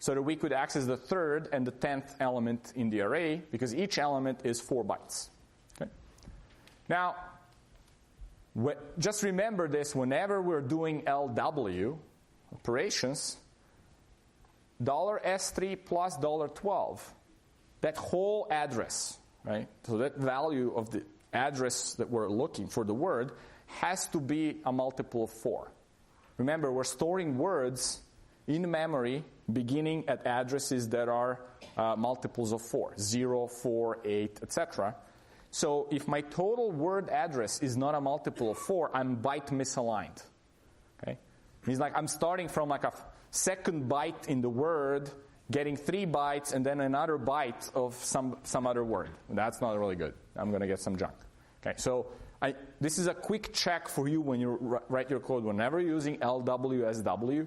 So that we could access the 3rd and the 10th element in the array, because each element is 4 bytes. Okay? Now, just remember this, whenever we're doing LW operations, $S3 plus $12, that whole address, right? So that value of the address that we're looking for the word has to be a multiple of 4. Remember, we're storing words in memory beginning at addresses that are multiples of 4, 0, 4, 8, etc. So if my total word address is not a multiple of 4, I'm byte misaligned. Okay? It's like I'm starting from like a second byte in the word, getting 3 bytes, and then another byte of some other word. That's not really good. I'm going to get some junk. Okay, so this is a quick check for you when you write your code. Whenever you're using LWSW,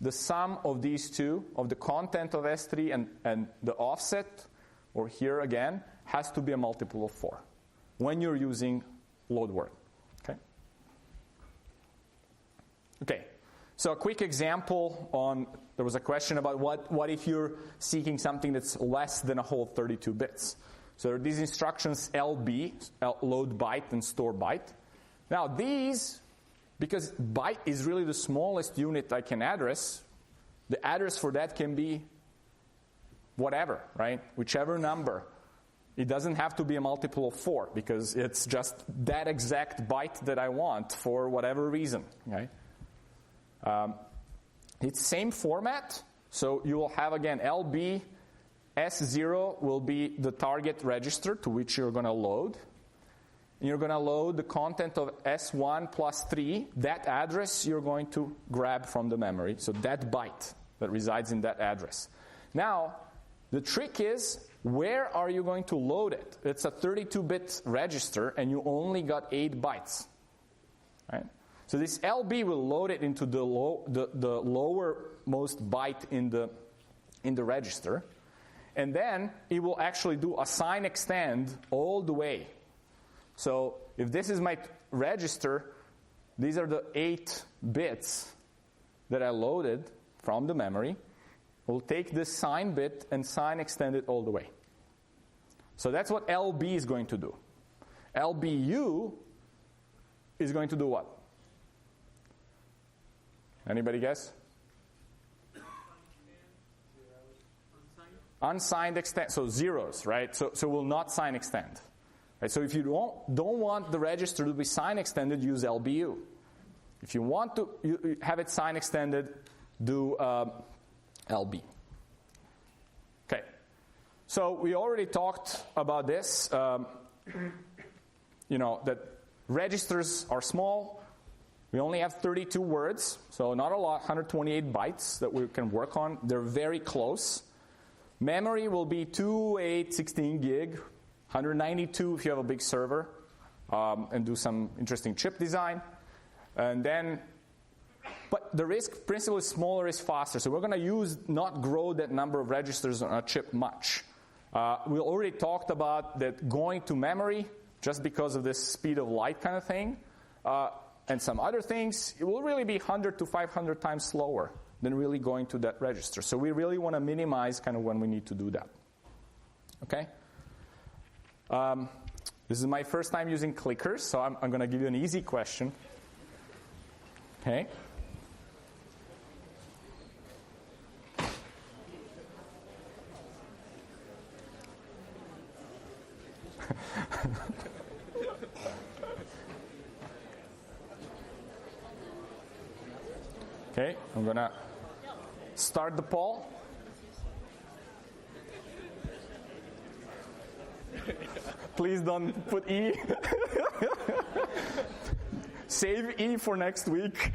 the sum of these two, of the content of S3 and the offset, or here again, has to be a multiple of 4 when you're using load word. Okay, so a quick example on, there was a question about what if you're seeking something that's less than a whole 32 bits. So there are these instructions LB, load byte and store byte. Now these, because byte is really the smallest unit I can address, the address for that can be whatever, right? Whichever number. It doesn't have to be a multiple of 4 because it's just that exact byte that I want for whatever reason, okay? It's same format, so you will have again LB, S0 will be the target register to which you're going to load. You're going to load the content of S1 plus 3, that address you're going to grab from the memory, so that byte that resides in that address. Now, the trick is, where are you going to load it? It's a 32-bit register, and you only got 8 bytes, right? So this LB will load it into the lowermost byte in the register, and then it will actually do assign extend all the way. So if this is my register, these are the 8 bits that I loaded from the memory. We'll take this sign bit and sign extend it all the way. So that's what LB is going to do. LBU is going to do what? Anybody guess? Unsigned extend, so zeros, right? So we'll not sign extend. Right? So if you don't want the register to be sign extended, use LBU. If you want to have it sign extended, do LB. Okay. So we already talked about this. That registers are small. We only have 32 words, so not a lot, 128 bytes that we can work on. They're very close. Memory will be 2, 8, 16 gig, 192 if you have a big server, and do some interesting chip design. And then, but the risk principle is smaller is faster, so we're going to not grow that number of registers on a chip much. We already talked about that going to memory, just because of this speed of light kind of thing, and some other things, it will really be 100 to 500 times slower than really going to that register. So we really want to minimize kind of when we need to do that. Okay? This is my first time using clickers, so I'm going to give you an easy question. Okay? Okay, I'm going to start the poll. Please don't put E. Save E for next week.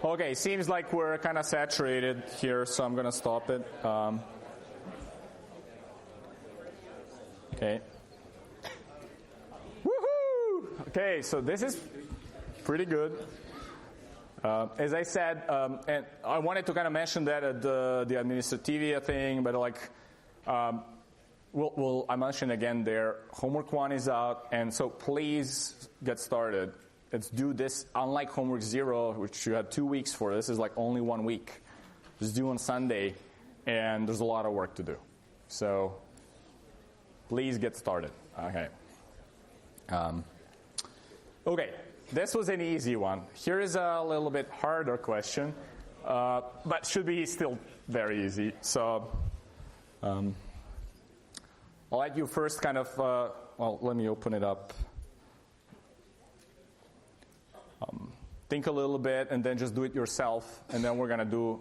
Okay, seems like we're kind of saturated here, so I'm going to stop it. Okay. Woohoo! Okay, so this is pretty good. As I said, and I wanted to kind of mention that at the Administrativia thing, but I mentioned again there, homework 1 is out, and so please get started. Let's do this, unlike homework 0, which you had 2 weeks for. This is like only 1 week. It's due on Sunday, and there's a lot of work to do. So please get started. Okay. Okay, this was an easy one. Here is a little bit harder question, but should be still very easy. So I'll let you first kind of, well, let me open it up. Think a little bit and then just do it yourself, and then we're going to do,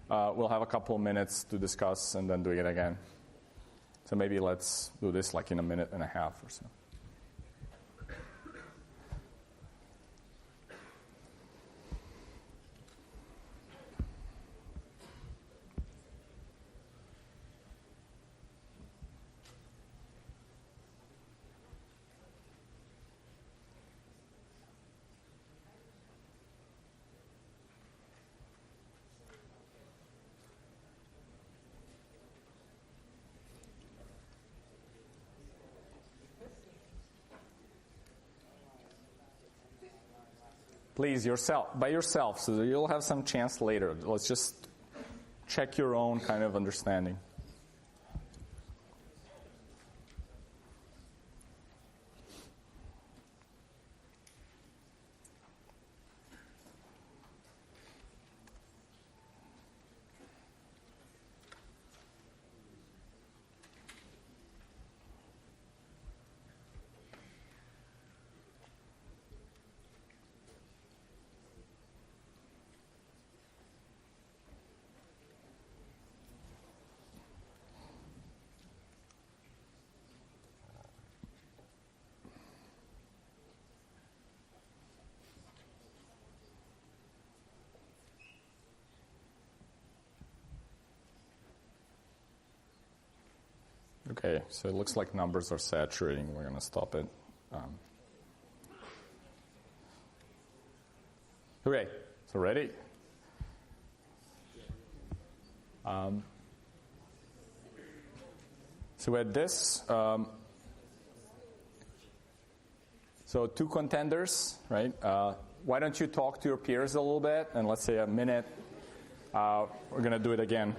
we'll have a couple of minutes to discuss and then do it again. So maybe let's do this like in a minute and a half or so. Please, by yourself, so that you'll have some chance later. Let's just check your own kind of understanding. Okay, so it looks like numbers are saturating. We're going to stop it. Okay, so ready? So at this, so two contenders, right? Why don't you talk to your peers a little bit, and let's say a minute. We're going to do it again.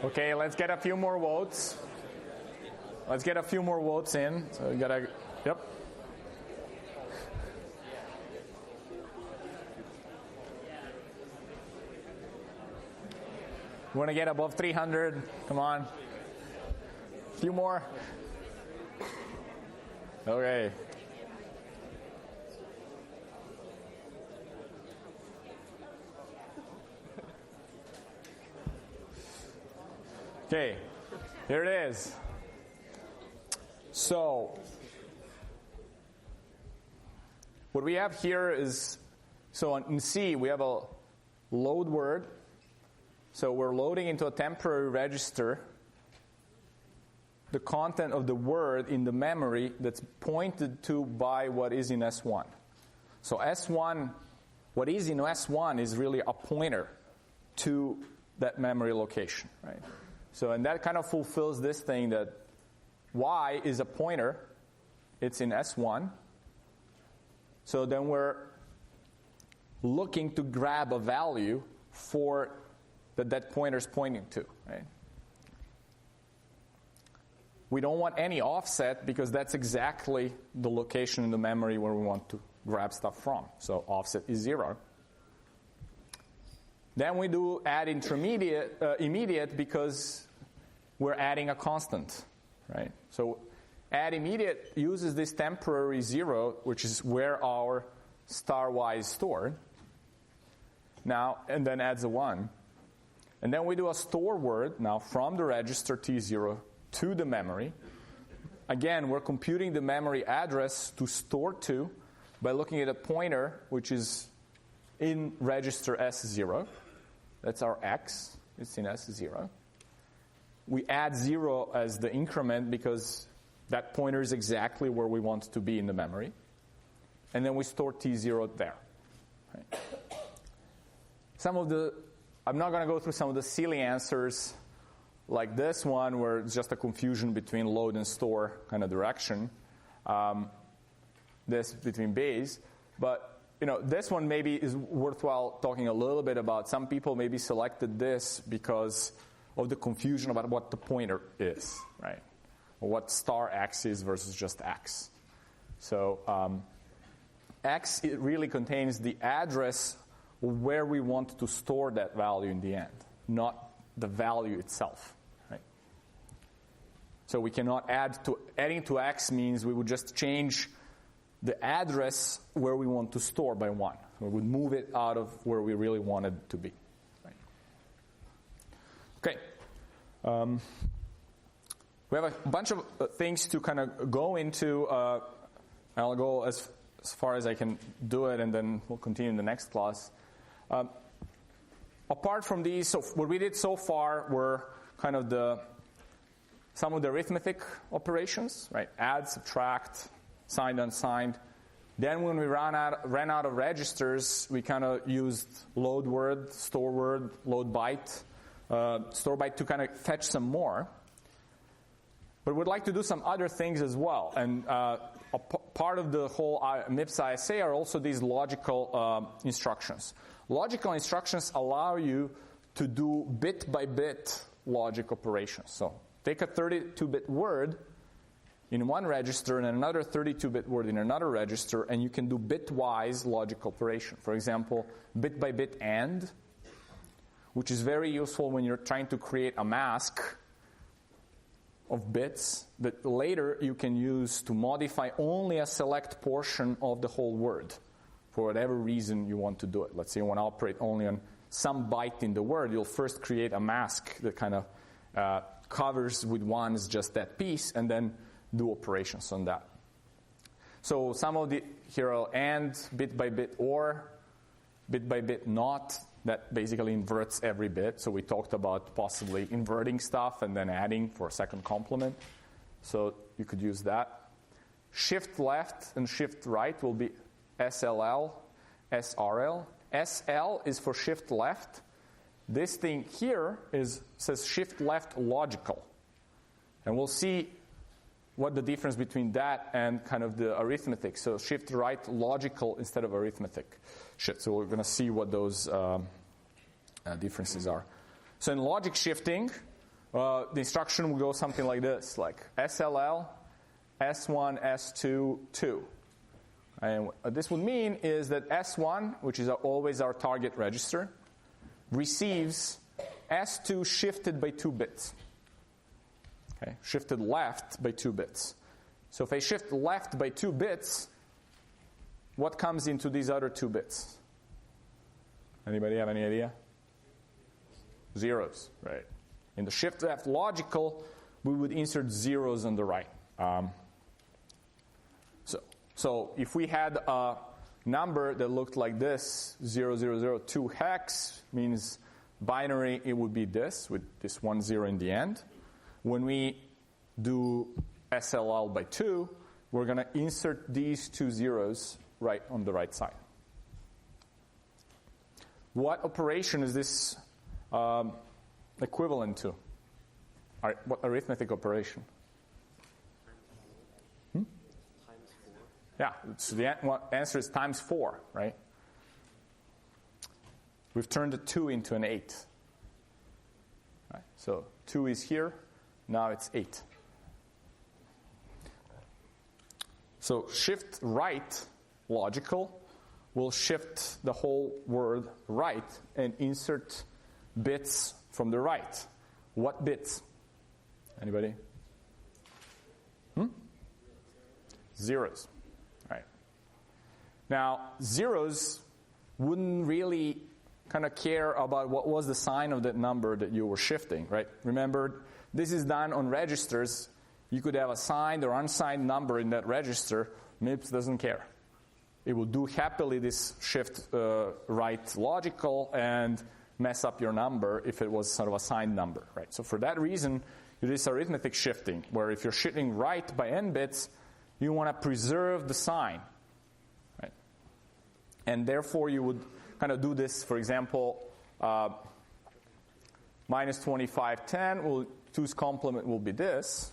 Okay, let's get a few more votes. Let's get a few more votes in. So we gotta, yep. We want to get above 300. Come on. A few more. Okay. Okay, here it is. So, what we have here is, so in C we have a load word. So we're loading into a temporary register the content of the word in the memory that's pointed to by what is in S1. So S1, what is in S1 is really a pointer to that memory location, right? So, and that kind of fulfills this thing that Y is a pointer. It's in S1. So then we're looking to grab a value for that pointer is pointing to, right? We don't want any offset because that's exactly the location in the memory where we want to grab stuff from. So offset is 0. Then we do add immediate because we're adding a constant, right? So add immediate uses this temporary 0, which is where our star y is stored. Now, and then adds a 1. And then we do a store word now from the register T0 to the memory. Again, we're computing the memory address to store to by looking at a pointer which is in register S0. That's our X. It's in S0. We add 0 as the increment because that pointer is exactly where we want to be in the memory. And then we store T0 there. Right. I'm not going to go through some of the silly answers like this one where it's just a confusion between load and store kind of direction. This between base. But this one maybe is worthwhile talking a little bit about. Some people maybe selected this because of the confusion about what the pointer is, right? Or what star X is versus just X. So X, it really contains the address where we want to store that value in the end, not the value itself, right? So we cannot adding to X means we would just change the address where we want to store by 1. We would move it out of where we really wanted it to be. Right? Okay. We have a bunch of things to kind of go into. I'll go as far as I can do it, and then we'll continue in the next class. Apart from these, so what we did so far were kind of some of the arithmetic operations, right? Add, subtract, signed, unsigned. Then when we ran out of registers, we kind of used load word, store word, load byte, store byte to kind of fetch some more. But we'd like to do some other things as well. And part of the whole MIPS ISA are also these logical instructions. Logical instructions allow you to do bit-by-bit logic operations. So take a 32-bit word in one register and another 32-bit word in another register, and you can do bitwise logic operation. For example, bit-by-bit AND, which is very useful when you're trying to create a mask of bits that later you can use to modify only a select portion of the whole word for whatever reason you want to do it. Let's say you want to operate only on some byte in the word. You'll first create a mask that kind of covers with ones just that piece and then do operations on that. So some of the here are AND, bit by bit OR, bit by bit NOT. That basically inverts every bit. So we talked about possibly inverting stuff and then adding for a second complement. So you could use that. Shift left and shift right will be SLL, SRL. SL is for shift left. This thing here says shift left logical. And we'll see what the difference between that and kind of the arithmetic. So shift right logical instead of arithmetic. So we're going to see what those differences are. So in logic shifting, the instruction will go something like this, like SLL, S1, S2, 2. And what this would mean is that S1, which is always our target register, receives S2 shifted by 2 bits. Okay, shifted left by 2 bits. So if I shift left by 2 bits, what comes into these other 2 bits? Anybody have any idea? Zeros, right? In the shift left logical, we would insert zeros on the right. So if we had a number that looked like this, 0002 hex, means binary, it would be this, with this 1 0 in the end. When we do SLL by 2, we're going to insert these 2 zeros right on the right side. What operation is this equivalent to? What arithmetic operation? Yeah, so the answer is times 4, right? We've turned a 2 into an 8. Right, so 2 is here, now it's 8. So shift right, logical, will shift the whole word right and insert bits from the right. What bits? Anybody? Zeros. Right. Now, zeros wouldn't really kind of care about what was the sign of that number that you were shifting, right? Remember, this is done on registers. You could have a signed or unsigned number in that register. MIPS doesn't care. It will do happily this shift right logical and mess up your number if it was sort of a signed number, right? So for that reason, it is arithmetic shifting, where if you're shifting right by n bits, you want to preserve the sign, right? And therefore, you would kind of do this, for example, minus 2510, 2's complement will be this.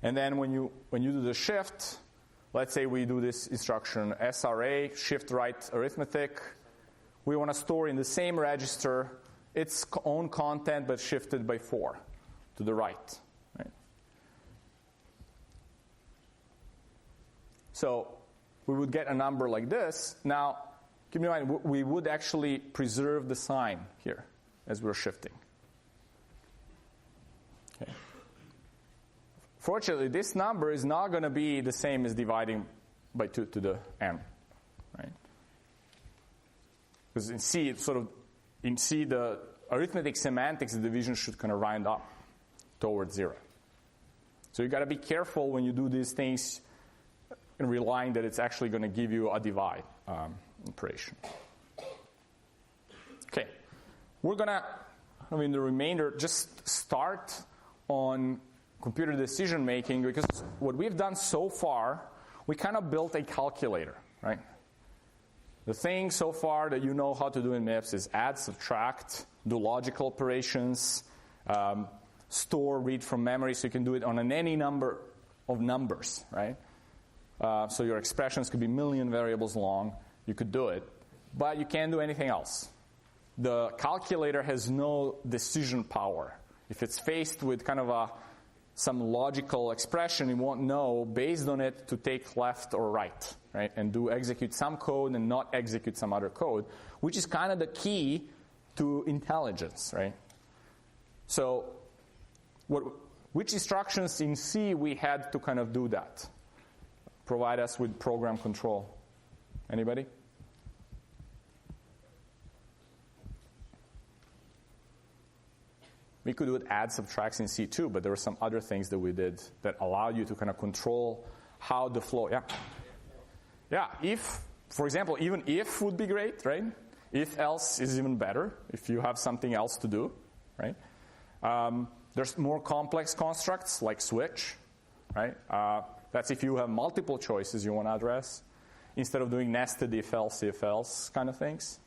And then when you do the shift, let's say we do this instruction, SRA, shift right arithmetic. We want to store in the same register its own content, but shifted by 4 to the right. Right? So we would get a number like this. Now, keep in mind, we would actually preserve the sign here as we're shifting. Okay. Fortunately, this number is not going to be the same as dividing by 2 to the n, right? Because in C, the arithmetic semantics of division should kind of round up towards 0. So you got to be careful when you do these things and relying that it's actually going to give you a divide operation. Okay, we're going to, in the remainder, just start on computer decision making, because what we've done so far, we kind of built a calculator, right? The thing so far that you know how to do in MIPS is add, subtract, do logical operations, store, read from memory, so you can do it on any number of numbers, right? So your expressions could be million variables long. You could do it, but you can't do anything else. The calculator has no decision power. If it's faced with kind of some logical expression, it won't know based on it to take left or right, right? And execute some code and not execute some other code, which is kind of the key to intelligence, right? So which instructions in C we had to kind of do that? Provide us with program control. Anybody? We could do it add, subtracts in C too, but there were some other things that we did that allow you to kind of control how the flow. Yeah. Yeah. If, for example, even if would be great, right? If else is even better if you have something else to do, right? There's more complex constructs like switch, right? That's if you have multiple choices you want to address instead of doing nested if else kind of things.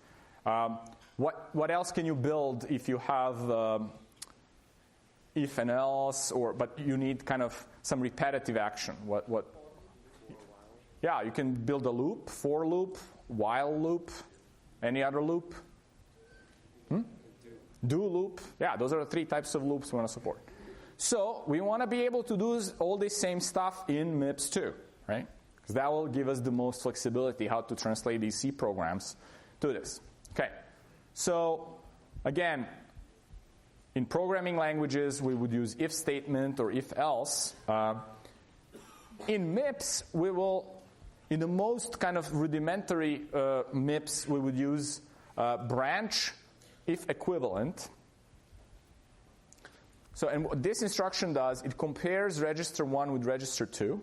What else can you build if you have if and else, but you need kind of some repetitive action? What? Yeah, you can build a loop, for loop, while loop, any other loop. do loop. Yeah, those are the 3 types of loops we want to support. So we want to be able to do all this same stuff in MIPS too, right? Because that will give us the most flexibility how to translate these C programs to this. Okay, so again, in programming languages, we would use if statement or if else. In MIPS, we will, in the most kind of rudimentary MIPS, we would use branch if equivalent. So, and what this instruction does, it compares register 1 with register 2.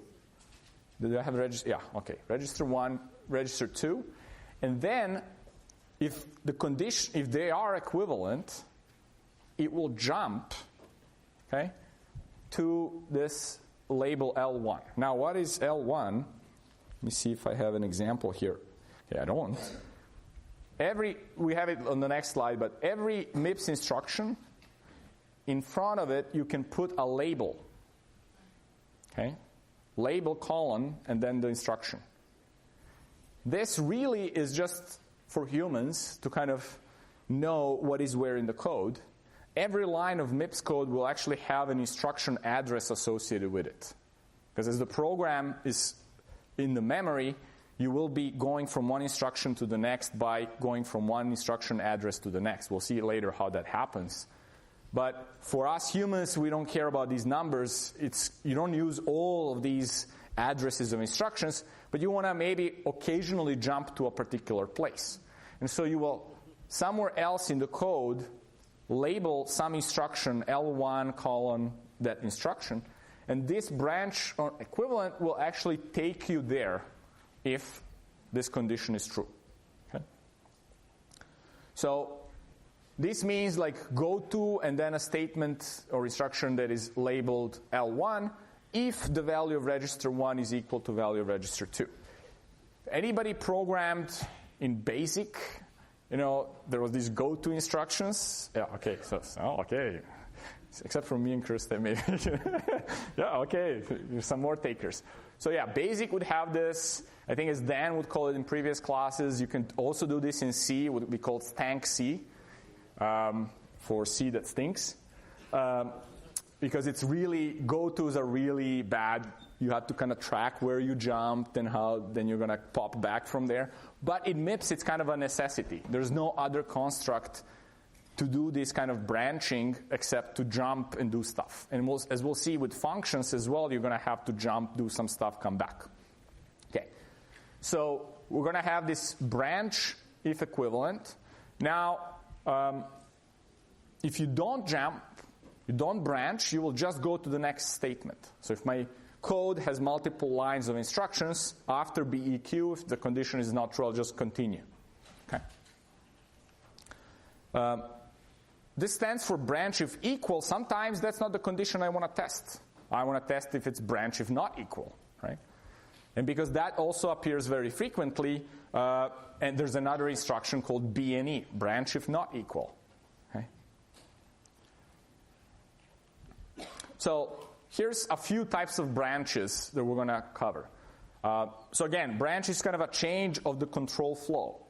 Did I have register? Yeah, okay. Register 1, register 2. And then, if they are equivalent, it will jump, okay, to this label L1. Now, what is L1? Let me see if I have an example here. Okay, I don't. We have it on the next slide, but every MIPS instruction, in front of it, you can put a label. Okay? Label colon and then the instruction. This really is just for humans to kind of know what is where in the code. Every line of MIPS code will actually have an instruction address associated with it. Because as the program is in the memory, you will be going from one instruction to the next by going from one instruction address to the next. We'll see later how that happens. But for us humans, we don't care about these numbers. You don't use all of these addresses of instructions, but you want to maybe occasionally jump to a particular place. And so you will, somewhere else in the code, label some instruction, L1 colon, that instruction, and this branch or equivalent will actually take you there if this condition is true. Okay? So this means like go to and then a statement or instruction that is labeled L1 if the value of register 1 is equal to value of register 2. Anybody programmed in BASIC, there was these go to instructions. Yeah, okay, okay. Except for me and Krista, maybe. Yeah, okay, there's some more takers. So yeah, BASIC would have this. I think as Dan would call it in previous classes, you can also do this in C, what we call stank C. For C that stinks, because it's really, go-tos are really bad. You have to kind of track where you jumped and how then you're going to pop back from there. But in MIPS, it's kind of a necessity. There's no other construct to do this kind of branching except to jump and do stuff. And as we'll see with functions as well, you're going to have to jump, do some stuff, come back. Okay, so we're going to have this branch if equivalent. Now, if you don't jump, you don't branch, you will just go to the next statement. So if my code has multiple lines of instructions, after BEQ, if the condition is not true, I'll just continue. Okay. This stands for branch if equal. Sometimes that's not the condition I want to test. I want to test if it's branch if not equal, right? And because that also appears very frequently, and there's another instruction called BNE, branch if not equal. Okay? So here's a few types of branches that we're going to cover. So again, branch is kind of a change of the control flow.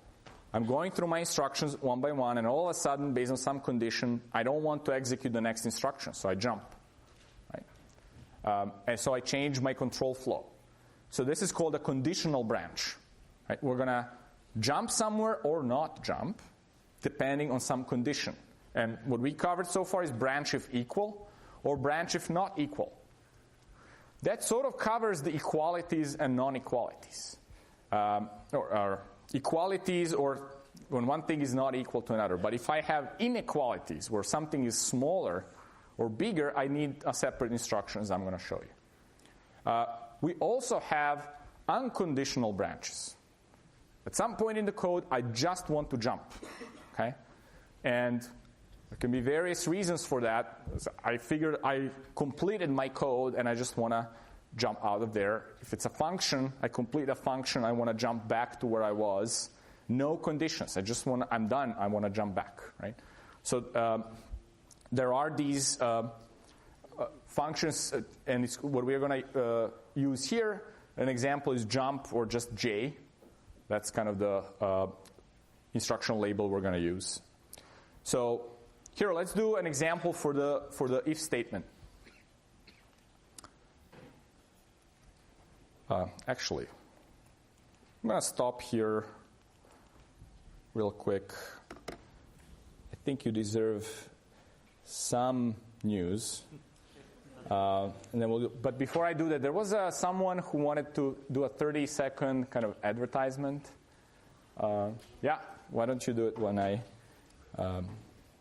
I'm going through my instructions one by one, and all of a sudden, based on some condition, I don't want to execute the next instruction, so I jump. Right? And so I change my control flow. So this is called a conditional branch. Right? We're going to jump somewhere or not jump, depending on some condition. And what we covered so far is branch if equal or branch if not equal. That sort of covers the equalities and non-equalities. Or equalities or when one thing is not equal to another. But if I have inequalities where something is smaller or bigger, I need a separate instructions I'm going to show you. We also have unconditional branches. At some point in the code, I just want to jump. Okay? And there can be various reasons for that. I figured I completed my code and I just want to jump out of there. If it's a function, I complete a function, I want to jump back to where I was. No conditions. I'm done. I want to jump back, right? So there are these functions, and it's what we're going to use here. An example is jump or just J. That's kind of the instruction label we're going to use. So Here, let's do an example for the if statement. Actually, I'm going to stop here real quick. I think you deserve some news. And then but before I do that, there was someone who wanted to do a 30-second kind of advertisement. Yeah, why don't you do it when I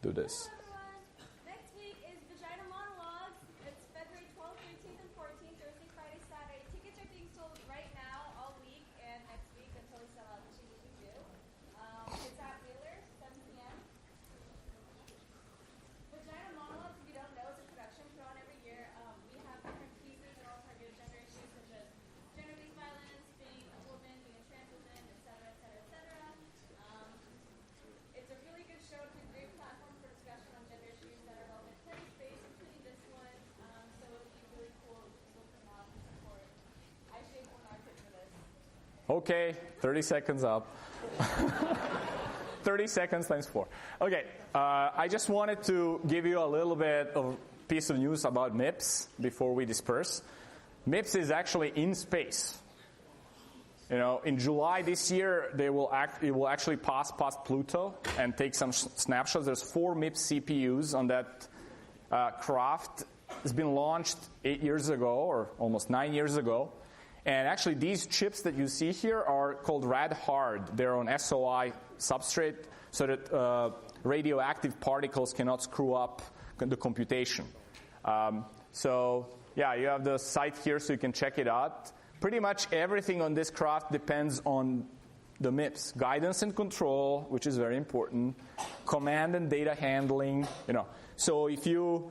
do this? Hello everyone. Next week is Vagina Monologues. It's February 12th, 13th, and 14th, Thursday, Friday, Saturday. Tickets are being sold right now all week and next week until we sell out, which we usually do. It's at Wheeler, 7 p.m. Vagina Monologues, if you don't know, is a production put on every year. We have different pieces that all target gender issues such as gender-based violence, being a woman, being a trans woman, etc., etc., etc. It's a really good show. It's a great platform for discussion on gender issues that are relevant to any space, including this one. So it would be really cool to look them up and support. I shaved one armpit for this. Okay, 30 seconds up. 30 seconds times 4. Okay, I just wanted to give you a little bit of piece of news about MIPS before we disperse. MIPS is actually in space. You know, in July this year, it will actually pass past Pluto and take some snapshots. There's 4 MIPS CPUs on that craft. It's been launched 8 years ago, or almost 9 years ago. And actually, these chips that you see here are called rad-hard. They're on SOI substrate so that radioactive particles cannot screw up the computation. So, yeah, you have the site here so you can check it out. Pretty much everything on this craft depends on the MIPS. Guidance and control, which is very important. Command and data handling, you know. So if you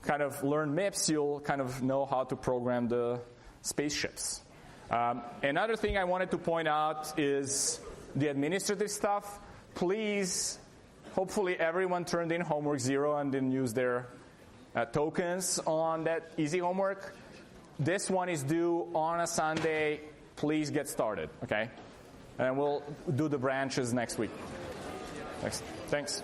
kind of learn MIPS, you'll kind of know how to program the spaceships. Another thing I wanted to point out is the administrative stuff. Please, hopefully everyone turned in homework 0 and didn't use their tokens on that easy homework. This one is due on a Sunday. Please get started, okay? And we'll do the branches next week. Thanks.